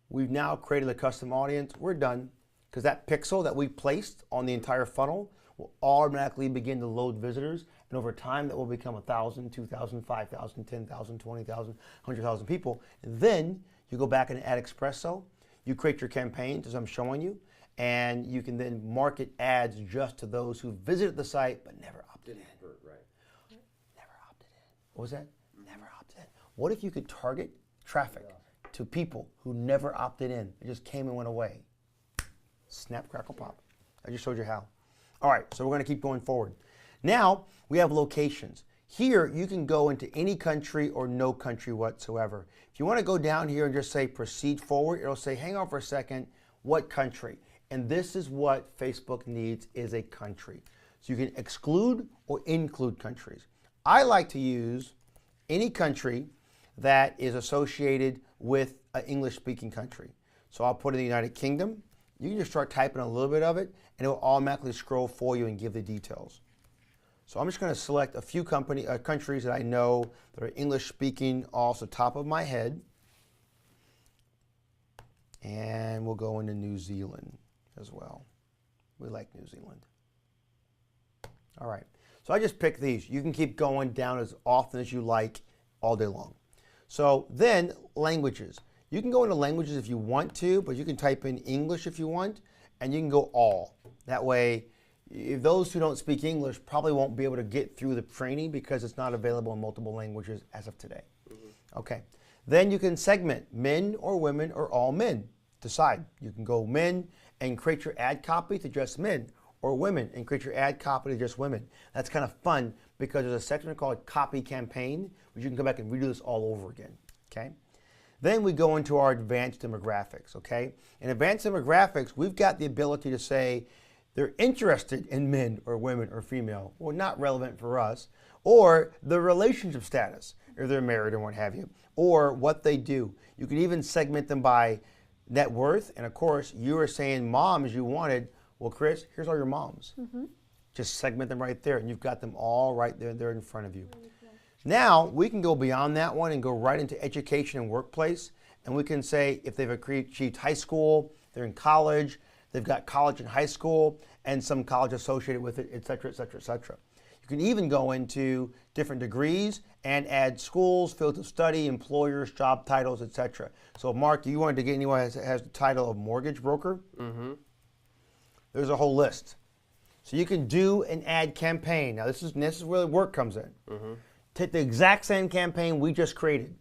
We've now created a custom audience. We're done, because that pixel that we placed on the entire funnel will automatically begin to load visitors. And over time, that will become 1,000, 2,000, 5,000, 10,000, 20,000, 100,000 people. And then you go back and add espresso. You create your campaigns, as I'm showing you, and you can then market ads just to those who visited the site but never opted in. Never opted in. What was that? Never opted in. What if you could target traffic to people who never opted in? It just came and went away. Snap, crackle, pop. I just showed you how. All right, so we're going to keep going forward. Now we have locations. Here you can go into any country or no country whatsoever. If you want to go down here and just say proceed forward, it'll say hang on for a second, what country? And this is what Facebook needs, is a country. So you can exclude or include countries. I like to use any country that is associated with an English-speaking country. So I'll put in the United Kingdom. You can just start typing a little bit of it, and it will automatically scroll for you and give the details. So I'm just going to select a few countries that I know that are English-speaking off the top of my head. And we'll go into New Zealand as well. We like New Zealand. All right. So I just picked these. You can keep going down as often as you like all day long. So then languages. You can go into languages if you want to, but you can type in English if you want, and you can go all. That way, if those who don't speak English probably won't be able to get through the training because it's not available in multiple languages as of today. Okay. Then you can segment men or women or all men. Decide. You can go men and create your ad copy to just men, or women and create your ad copy to just women. That's kind of fun because there's a section called copy campaign, which you can go back and redo this all over again. Okay. Then we go into our advanced demographics, okay? In advanced demographics, we've got the ability to say they're interested in men or women or female, well, not relevant for us, or the relationship status, or they're married or what have you, or what they do. You can even segment them by net worth, and of course, you were saying moms you wanted. Well, Chris, here's all your moms. Just segment them right there, and you've got them all right there in front of you. Now, we can go beyond that one and go right into education and workplace, and we can say if they've achieved high school, they're in college, they've got college and high school, and some college associated with it, et cetera, et cetera, et cetera. You can even go into different degrees and add schools, fields of study, employers, job titles, et cetera. So, Mark, you wanted to get anyone that has the title of mortgage broker? There's a whole list. So you can do an ad campaign. Now, this is where the work comes in. Take the exact same campaign we just created,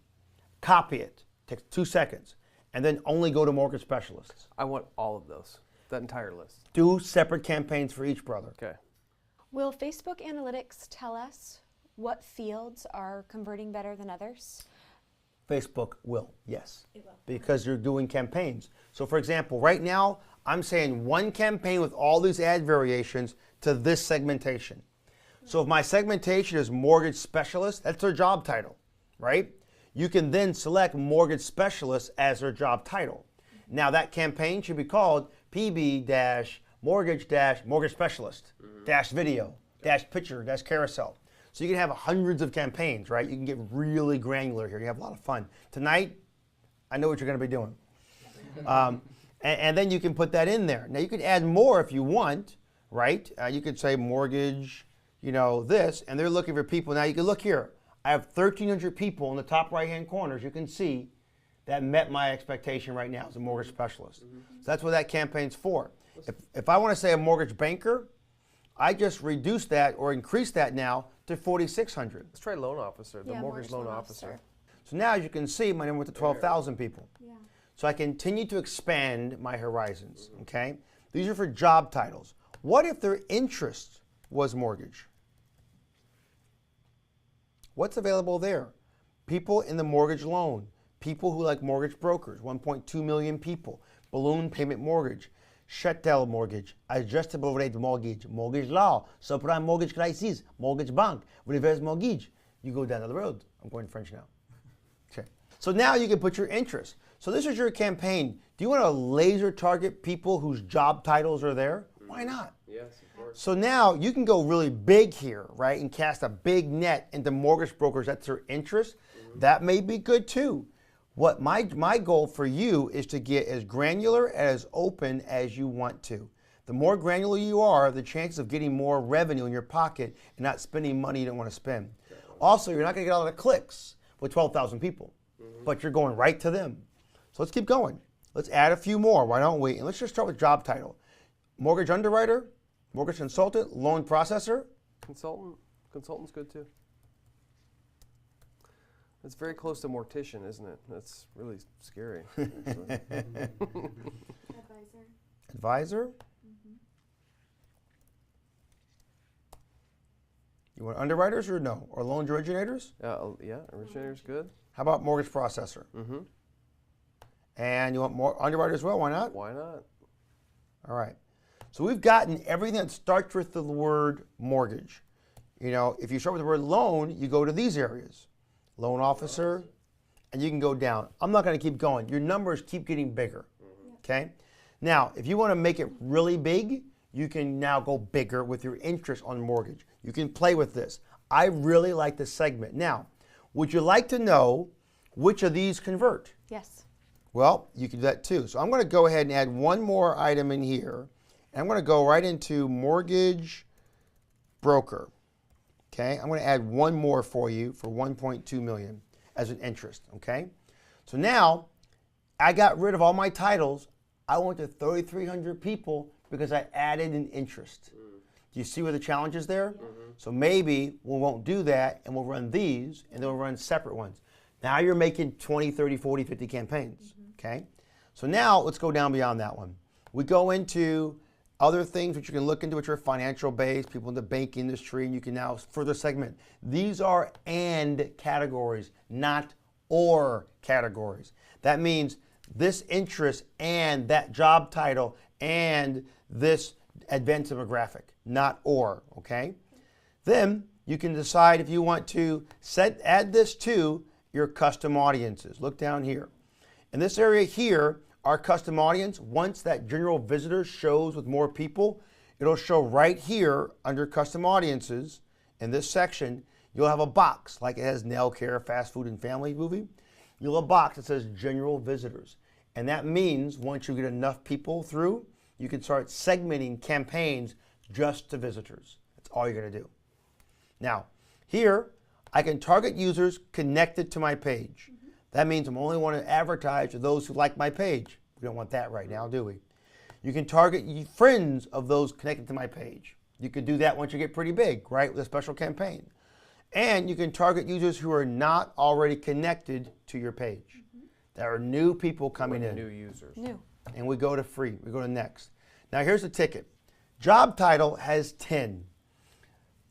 copy it, takes 2 seconds, and then only go to mortgage specialists. I want all of those, that entire list. Do separate campaigns for each brother. Okay. Will Facebook Analytics tell us what fields are converting better than others? Facebook will, yes. It will. Because you're doing campaigns. So for example, right now, I'm saying one campaign with all these ad variations to this segmentation. So if my segmentation is mortgage specialist, that's their job title, right? You can then select mortgage specialist as their job title. Now that campaign should be called PB-mortgage-mortgage specialist -video -picture -carousel. So you can have hundreds of campaigns, right? You can get really granular here. You have a lot of fun. Tonight, I know what you're going to be doing. And then you can put that in there. Now you can add more if you want, right? You could say mortgage, you know, this, and they're looking for people. Now you can look here. I have 1,300 people in the top right-hand corners. You can see that met my expectation right now as a mortgage specialist. So that's what that campaign's for. If I want to say a mortgage banker, I just reduce that or increase that now to 4,600. Let's try loan officer, the Yeah, mortgage loan officer. So now as you can see, my number went to 12,000 people. Yeah. So I continue to expand my horizons, okay? These are for job titles. What if their interest was mortgage? What's available there? People in the mortgage loan, people who like mortgage brokers, 1.2 million people, balloon payment mortgage, shutdown mortgage, adjustable rate mortgage, mortgage law, subprime mortgage crisis, mortgage bank, reverse mortgage. You go down the road. I'm going French now. Okay. So now you can put your interest. So this is your campaign. Do you want to laser target people whose job titles are there? Why not? Yes, of course. So now you can go really big here, right, and cast a big net into mortgage brokers. That's their interest. That may be good too. What my goal for you is to get as granular, as open as you want to. The more granular you are, the chances of getting more revenue in your pocket and not spending money you don't want to spend. Also, you're not going to get a lot of clicks with 12,000 people, but you're going right to them. So let's keep going. Let's add a few more, why don't we? And let's just start with job title. Mortgage underwriter, mortgage consultant, loan processor. Consultant's good too. It's very close to mortician, isn't it? That's really scary. Advisor. Advisor. You want underwriters or no? Or loan originators? Yeah, originator's good. How about mortgage processor? And you want more underwriter as well? Why not? Why not? All right. So we've gotten everything that starts with the word mortgage. You know, if you start with the word loan, you go to these areas. Loan officer, and you can go down. I'm not going to keep going. Your numbers keep getting bigger. Okay? Now, if you want to make it really big, you can now go bigger with your interest on mortgage. You can play with this. I really like this segment. Now, would you like to know which of these convert? Yes. Well, you can do that too. So I'm going to go ahead and add one more item in here. And I'm going to go right into mortgage broker. Okay, I'm going to add one more for you for 1.2 million as an interest. Okay, so now I got rid of all my titles. I went to 3,300 people because I added an interest. Do you see where the challenge is there? So maybe we won't do that and we'll run these and then we'll run separate ones. Now you're making 20, 30, 40, 50 campaigns. Okay, so now let's go down beyond that one. We go into other things which you can look into, which are financial based, people in the bank industry, and you can now further segment. These are and categories, not or categories. That means this interest and that job title and this advanced demographic, not or, okay? Then you can decide if you want to add this to your custom audiences. Look down here. In this area here, our custom audience, once that general visitor shows with more people, it'll show right here under custom audiences in this section. You'll have a box like it has nail care, fast food, and family movie. You'll have a box that says general visitors. And that means once you get enough people through, you can start segmenting campaigns just to visitors. That's all you're going to do. Now, here, I can target users connected to my page. That means I'm only want to advertise to those who like my page. We don't want that right now, do we? You can target friends of those connected to my page. You can do that once you get pretty big, right, with a special campaign. And you can target users who are not already connected to your page. There are new people coming in. New users. New. And we go to free. We go to next. Now here's the ticket. Job title has 10.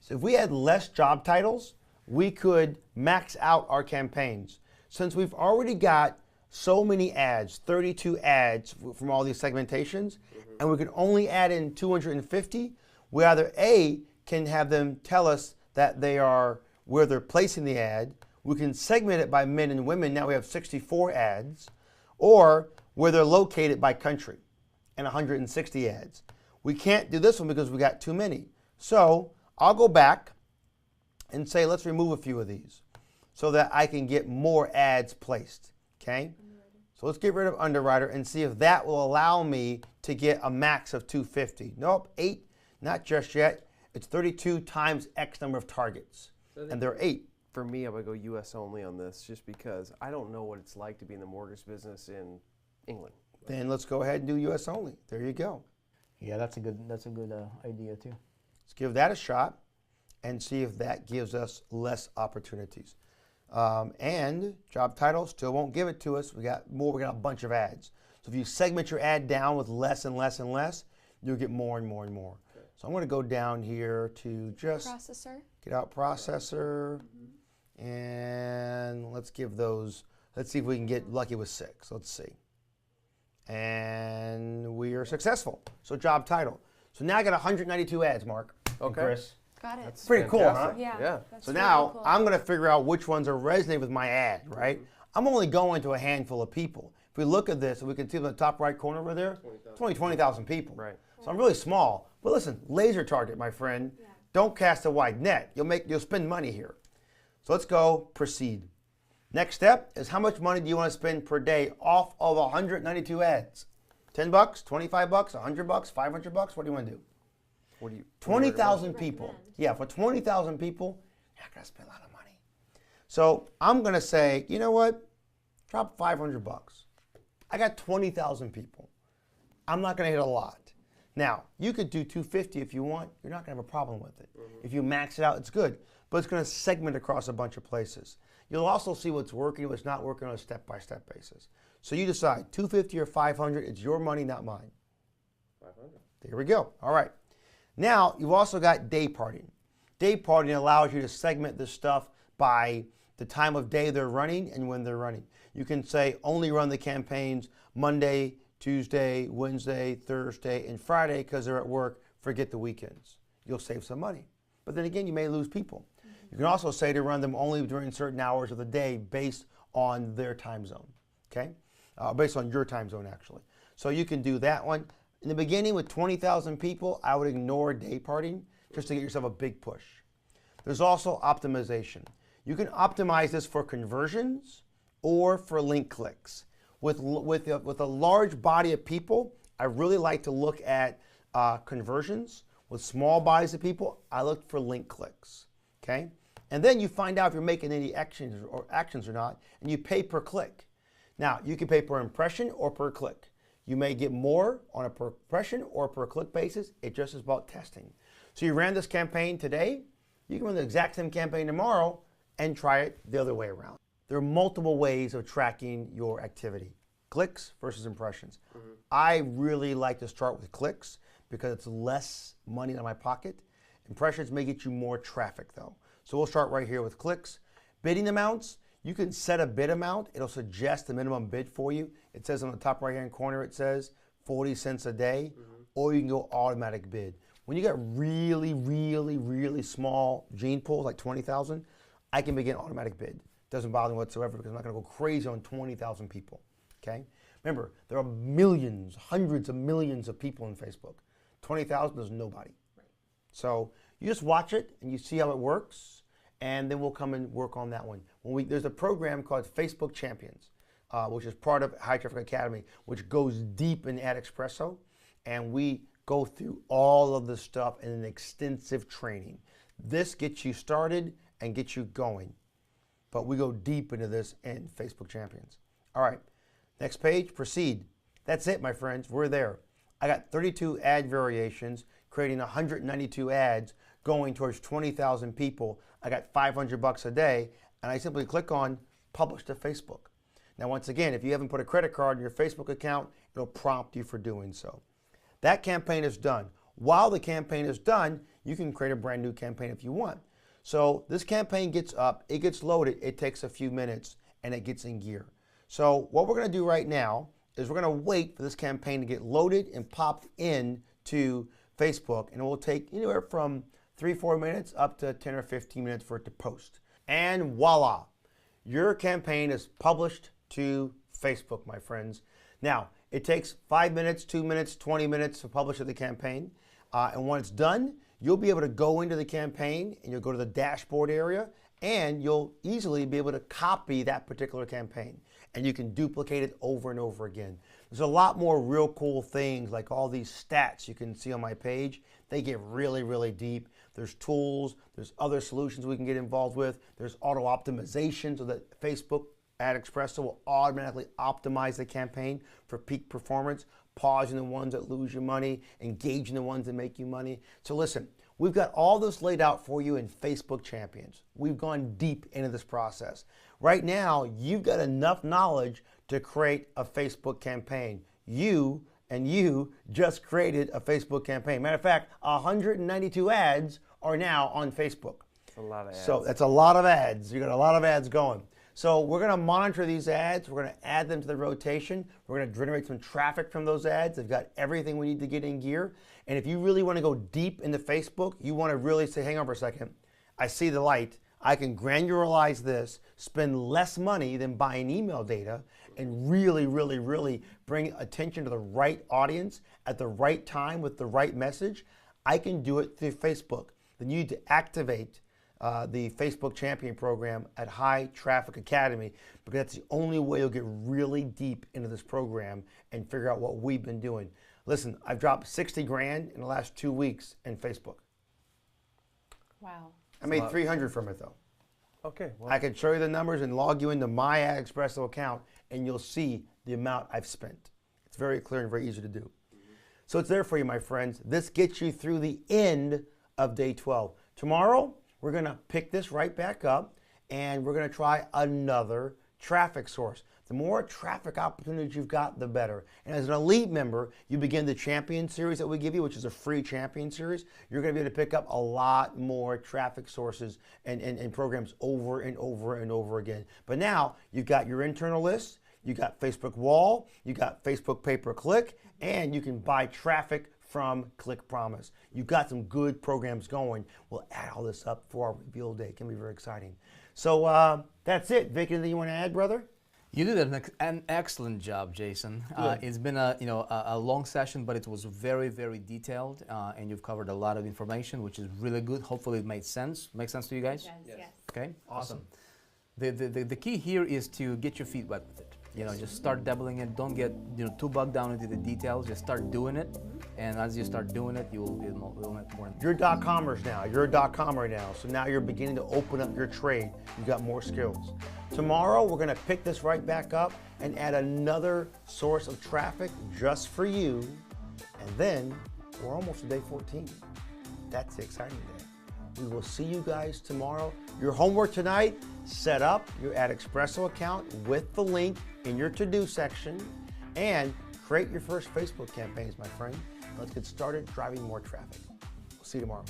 So if we had less job titles, we could max out our campaigns. Since we've already got so many ads, 32 ads from all these segmentations, and we can only add in 250, we either A, can have them tell us that they are where they're placing the ad, we can segment it by men and women, now we have 64 ads, or where they're located by country, and 160 ads. We can't do this one because we got too many. So I'll go back and say, let's remove a few of these, so that I can get more ads placed, okay? So let's get rid of underwriter and see if that will allow me to get a max of 250. Nope, 8, not just yet. It's 32 times X number of targets, and there are 8. For me, I would go U.S. only on this, just because I don't know what it's like to be in the mortgage business in England. Then let's go ahead and do U.S. only. There you go. Yeah, that's a good idea too. Let's give that a shot and see if that gives us less opportunities. And job title still won't give it to us. We got a bunch of ads. So if you segment your ad down with less and less and less, you'll get more and more and more. Okay. So I'm going to go down here to just get out processor, and let's give those, let's see if we can get lucky with 6. Let's see. And we are successful. So job title. So now I got 192 ads, Mark. Okay. Chris. Got it. That's pretty cool, huh? Yeah. So now I'm going to figure out which ones are resonating with my ad, right? I'm only going to a handful of people. If we look at this, and we can see in the top right corner over there, it's only 20,000 people. Right. So I'm really small. But listen, laser target, my friend. Yeah. Don't cast a wide net. You'll spend money here. So let's go proceed. Next step is how much money do you want to spend per day off of 192 ads? 10 bucks, 25 bucks, 100 bucks, 500 bucks? What do you want to do? What do you? 20,000 people. recommend? Yeah, for 20,000 people, you're not going to spend a lot of money. So I'm going to say, you know what? Drop 500 bucks. I got 20,000 people. I'm not going to hit a lot. Now, you could do 250 if you want. You're not going to have a problem with it. If you max it out, it's good. But it's going to segment across a bunch of places. You'll also see what's working, what's not working on a step-by-step basis. So you decide, 250 or 500, it's your money, not mine. 500. There we go. All right. Now, you've also got day partying. Day partying allows you to segment this stuff by the time of day they're running and when they're running. You can say only run the campaigns Monday, Tuesday, Wednesday, Thursday, and Friday because they're at work. Forget the weekends. You'll save some money. But then again, you may lose people. You can also say to run them only during certain hours of the day based on their time zone, okay? Based on your time zone, actually. So you can do that one. In the beginning with 20,000 people, I would ignore day partying just to get yourself a big push. There's also optimization. You can optimize this for conversions or for link clicks. With a large body of people, I really like to look at conversions. With small bodies of people, I look for link clicks, okay? And then you find out if you're making any actions or not, and you pay per click. Now, you can pay per impression or per click. You may get more on a per impression or per click basis. It just is about testing. So you ran this campaign today, you can run the exact same campaign tomorrow and try it the other way around. There are multiple ways of tracking your activity. Clicks versus impressions. I really like to start with clicks because it's less money in my pocket. Impressions may get you more traffic though. So we'll start right here with clicks. Bidding amounts, you can set a bid amount. It'll suggest the minimum bid for you. It says on the top right hand corner, it says 40 cents a day, or you can go automatic bid. When you got really small gene pools, like 20,000, I can begin automatic bid. Doesn't bother me whatsoever because I'm not gonna go crazy on 20,000 people, okay? Remember, there are millions, hundreds of millions of people in Facebook. 20,000 is nobody. Right. So you just watch it and you see how it works, and then we'll come and work on that one. There's a program called Facebook Champions, which is part of High Traffic Academy, which goes deep in Ad Espresso, and we go through all of this stuff in an extensive training. This gets you started and gets you going, but we go deep into this in Facebook Champions. All right, next page, proceed. That's it, my friends, we're there. I got 32 ad variations, creating 192 ads, going towards 20,000 people. I got 500 bucks a day, and I simply click on publish to Facebook. Now, once again, if you haven't put a credit card in your Facebook account, it'll prompt you for doing so. That campaign is done. While the campaign is done, you can create a brand new campaign if you want. So this campaign gets up, it gets loaded, it takes a few minutes, and it gets in gear. So what we're gonna do right now is we're gonna wait for this campaign to get loaded and popped in to Facebook, and it will take anywhere from 3-4 minutes up to 10 or 15 minutes for it to post. And voila, your campaign is published to Facebook, my friends. Now, it takes 5 minutes, 2 minutes, 20 minutes to publish the campaign. And when it's done, you'll be able to go into the campaign and you'll go to the dashboard area and you'll easily be able to copy that particular campaign. And you can duplicate it over and over again. There's a lot more real cool things like all these stats you can see on my page. They get really deep. There's tools, there's other solutions we can get involved with. There's auto optimization so that Facebook Ad Espresso will automatically optimize the campaign for peak performance, pausing the ones that lose you money, engaging the ones that make you money. So listen, we've got all this laid out for you in Facebook Champions. We've gone deep into this process. Right now, you've got enough knowledge to create a Facebook campaign. You just created a Facebook campaign. Matter of fact, 192 ads are now on Facebook. That's a lot of ads. So that's a lot of ads. You got a lot of ads going. So we're going to monitor these ads. We're going to add them to the rotation. We're going to generate some traffic from those ads. They've got everything we need to get in gear. And if you really want to go deep into Facebook, you want to really say, hang on for a second. I see the light. I can granularize this, spend less money than buying email data, and really bring attention to the right audience at the right time with the right message. I can do it through Facebook. Then you need to activate the Facebook Champion Program at High Traffic Academy, because that's the only way you'll get really deep into this program and figure out what we've been doing. Listen, I've dropped 60 grand in the last 2 weeks in Facebook. Wow. I made 300 from it though. Okay. Well, I can show you the numbers and log you into my AdExpresso account, and you'll see the amount I've spent. It's very clear and very easy to do. So it's there for you, my friends. This gets you through the end of day 12. Tomorrow, we're going to pick this right back up, and we're going to try another traffic source. The more traffic opportunities you've got, the better. And as an elite member, you begin the Champion Series that we give you, which is a free Champion Series. You're going to be able to pick up a lot more traffic sources and programs over and over and over again. But now, you've got your internal list, you got Facebook Wall, you got Facebook Pay-Per-Click, and you can buy traffic from Click Promise. You've got some good programs going. We'll add all this up for our reveal day. It can be very exciting. So that's it. Vic, anything you want to add, brother? You did an excellent job, Jason. It's been a long session, but it was very, very detailed, and you've covered a lot of information, which is really good. Hopefully, it made sense. Make sense to you guys? Yes. Okay. Awesome. The key here is to get your feet wet with it. Just start dabbling it. Don't get too bogged down into the details. Just start doing it, and as you start doing it, it'll make more. You're .comers now. You're a .comer now. So now you're beginning to open up your trade. You've got more skills. Tomorrow, we're going to pick this right back up and add another source of traffic just for you. And then we're almost to day 14. That's the exciting day. We will see you guys tomorrow. Your homework tonight, set up your AdExpresso account with the link in your to-do section and create your first Facebook campaigns, my friend. Let's get started driving more traffic. We'll see you tomorrow.